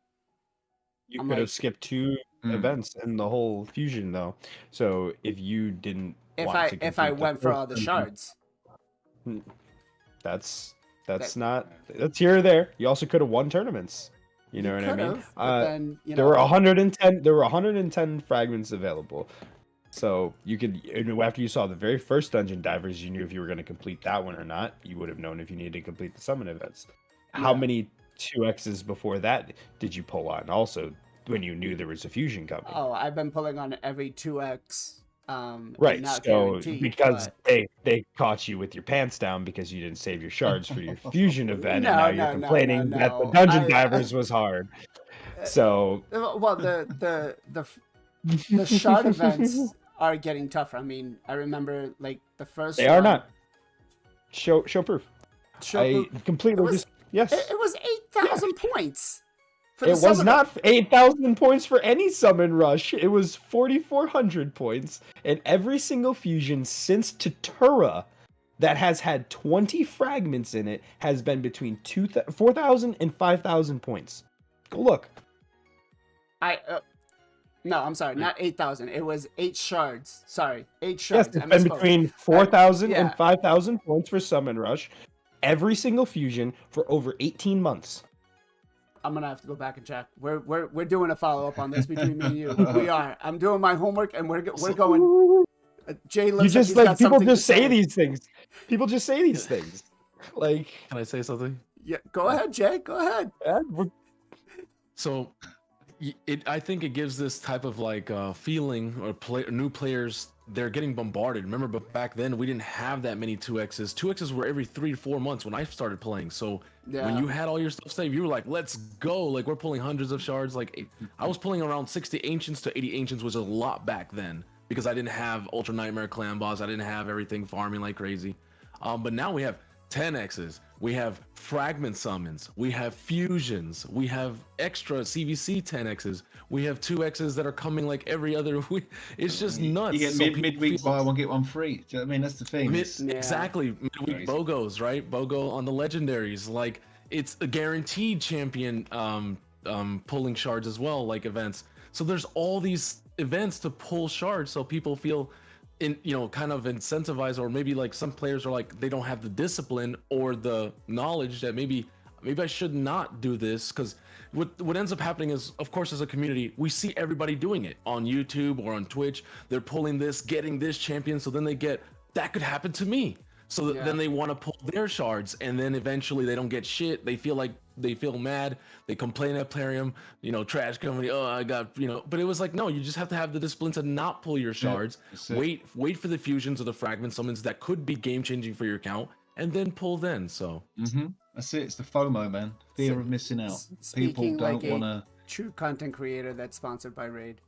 You could have skipped 2 events in the whole fusion though. So if you didn't, if I went for all the shards, that's here or there. You also could have won tournaments. You know what I mean? Then, there were 110. There were 110 fragments available. So you could, after you saw the very first Dungeon Divers, you knew if you were going to complete that one or not. You would have known if you needed to complete the summon events. How many 2Xs before that did you pull on? Also, when you knew there was a fusion coming. Oh, I've been pulling on every 2X. Right, so because they caught you with your pants down because you didn't save your shards for your fusion event, and now you're complaining that the Dungeon Divers was hard. So, well, the shard events are getting tougher. I mean, I remember like the first. They are not. Show proof. Completely yes. It was 8,000 points. It was not 8,000 points for any summon rush. It was 4,400 points. And every single fusion since Tatura that has had 20 fragments in it has been between 4,000 and 5,000 points. Go look. No, I'm sorry, not 8,000. It was 8 shards. Sorry, 8 shards. Yes, it's been between 4,000 and 5,000 points for summon rush. Every single fusion for over 18 months. I'm gonna have to go back and check. We're doing a follow up on this between me and you. We are. I'm doing my homework, and we're going. Jay looks. You just like people just say these things. People just say these things. Like, can I say something? Yeah, go ahead, Jay. Go ahead. So, I think it gives this type of like feeling, or new players. They're getting bombarded. Remember, but back then we didn't have that many 2Xs. 2Xs were every 3 to 4 months when I started playing. So when you had all your stuff saved, you were like, let's go. Like, we're pulling hundreds of shards. Like, I was pulling around 60 Ancients to 80 Ancients, which was a lot back then. because I didn't have Ultra Nightmare Clan Boss. I didn't have everything farming like crazy. But now we have 10x's, we have fragment summons, we have fusions, we have extra CVC 10x's, we have 2x's that are coming like every other week. It's just nuts. You get So midweek buy one get one free. Do you know what I mean? That's the thing. Exactly. Midweek BOGOs, right? BOGO on the legendaries. Like, it's a guaranteed champion pulling shards as well, like events. So there's all these events to pull shards, so people feel kind of incentivized, or maybe like some players are like, they don't have the discipline or the knowledge that maybe I should not do this. Because what ends up happening is, of course, as a community, we see everybody doing it on YouTube or on Twitch. They're pulling this, getting this champion, so then they get, that could happen to me. So then they want to pull their shards, and then eventually they don't get shit. They feel mad. They complain at Plarium, trash company. Oh, I got, but it was like, no, you just have to have the discipline to not pull your shards. Wait for the fusions or the fragment summons that could be game changing for your account, and then pull then. So that's it. It's the FOMO, man. Fear of missing out. People don't want to. True content creator that's sponsored by Raid.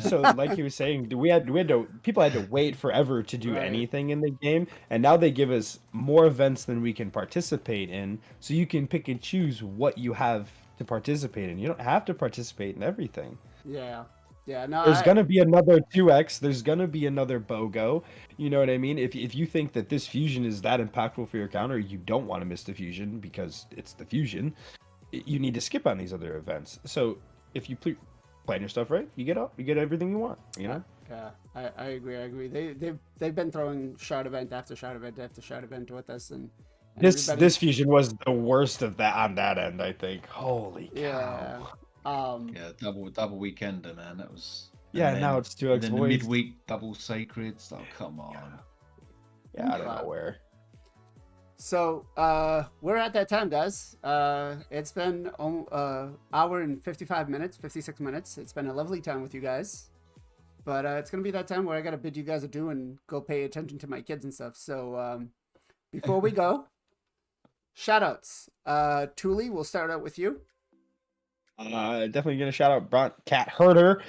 So, like you were saying, people had to wait forever to do anything in the game, and now they give us more events than we can participate in, so you can pick and choose what you have to participate in. You don't have to participate in everything. Yeah. No, there's gonna be another 2x. There's gonna be another BOGO. You know what I mean? If you think that this fusion is that impactful for your account, or you don't want to miss the fusion because it's the fusion, you need to skip on these other events. So if you plan your stuff right, you get everything you want. Yeah, I agree. They've been throwing shard event after shard event after shard event with us, and this fusion was the worst of that on that end. I think. Holy cow. Double weekender, man. That was. Now it's 2x. Then the midweek double sacreds. Oh, come on. Yeah, I don't know where. So we're at that time, guys. It's been hour and 56 minutes. It's been a lovely time with you guys, but it's gonna be that time where I gotta bid you guys adieu and go pay attention to my kids and stuff. So before we go, shout outs. Thule, we'll start out with you. Definitely gonna shout out Bront Cat Herder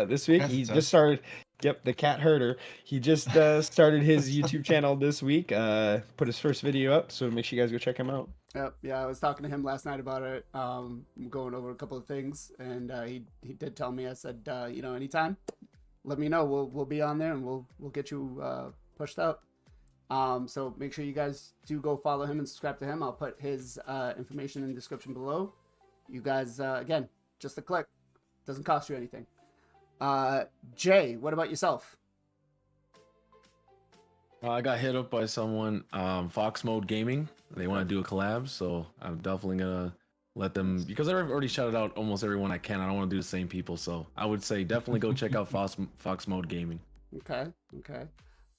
this week. He just started. Yep, the Cat Herder. He just started his YouTube channel this week. Put his first video up, so make sure you guys go check him out. Yep, I was talking to him last night about it. Going over a couple of things, and he did tell me. I said, anytime, let me know. We'll be on there, and we'll get you pushed out. So make sure you guys do go follow him and subscribe to him. I'll put his information in the description below. You guys, again, just a click. Doesn't cost you anything. Jay, what about yourself? I got hit up by someone, Fox Mode Gaming. They want to do a collab, so I'm definitely gonna let them, because I've already shouted out almost everyone I can. I don't want to do the same people, so I would say definitely go check out Fox Mode Gaming. Okay.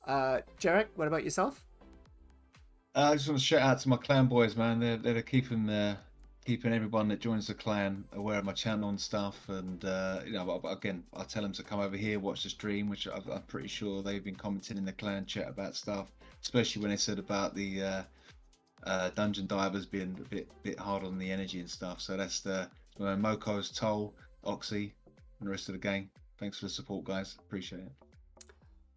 Jarec, what about yourself? I just want to shout out to my clan boys, man. They're keeping everyone that joins the clan aware of my channel and stuff, and again, I'll tell them to come over here, watch the stream, which I'm pretty sure they've been commenting in the clan chat about stuff, especially when they said about the dungeon divers being a bit hard on the energy and stuff. So that's the Moko's, Toll, Oxy, and the rest of the gang. Thanks for the support, guys. Appreciate it.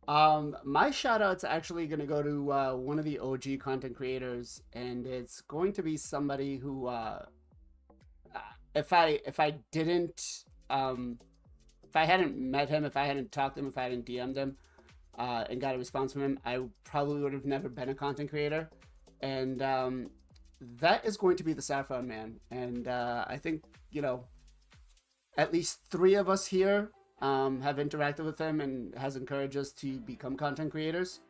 My shout out's actually going to go to one of the OG content creators, and it's going to be somebody who if I hadn't met him, if I hadn't talked to him, if I hadn't DM'd him and got a response from him, I probably would have never been a content creator. And that is going to be the Saffron Man. And I think, at least 3 of us here have interacted with him and has encouraged us to become content creators.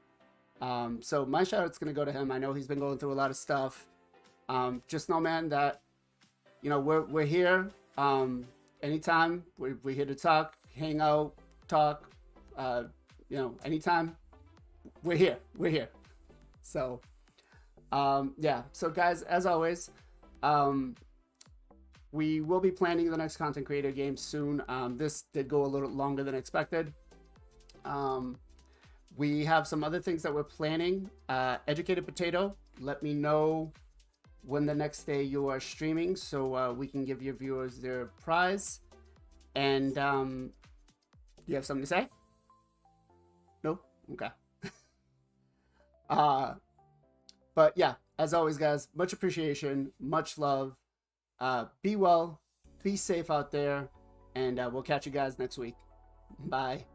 So my shout out's going to go to him. I know he's been going through a lot of stuff. Just know, man, that we're here anytime. We're here to talk, hang out, talk. Anytime we're here. So so guys, as always, we will be planning the next content creator game soon. This did go a little longer than expected. We have some other things that we're planning. Educated Potato, let me know when the next day you are streaming, so we can give your viewers their prize. And you have something to say? Nope. Okay. But yeah, as always, guys, much appreciation, much love. Be well, be safe out there, and we'll catch you guys next week. Bye.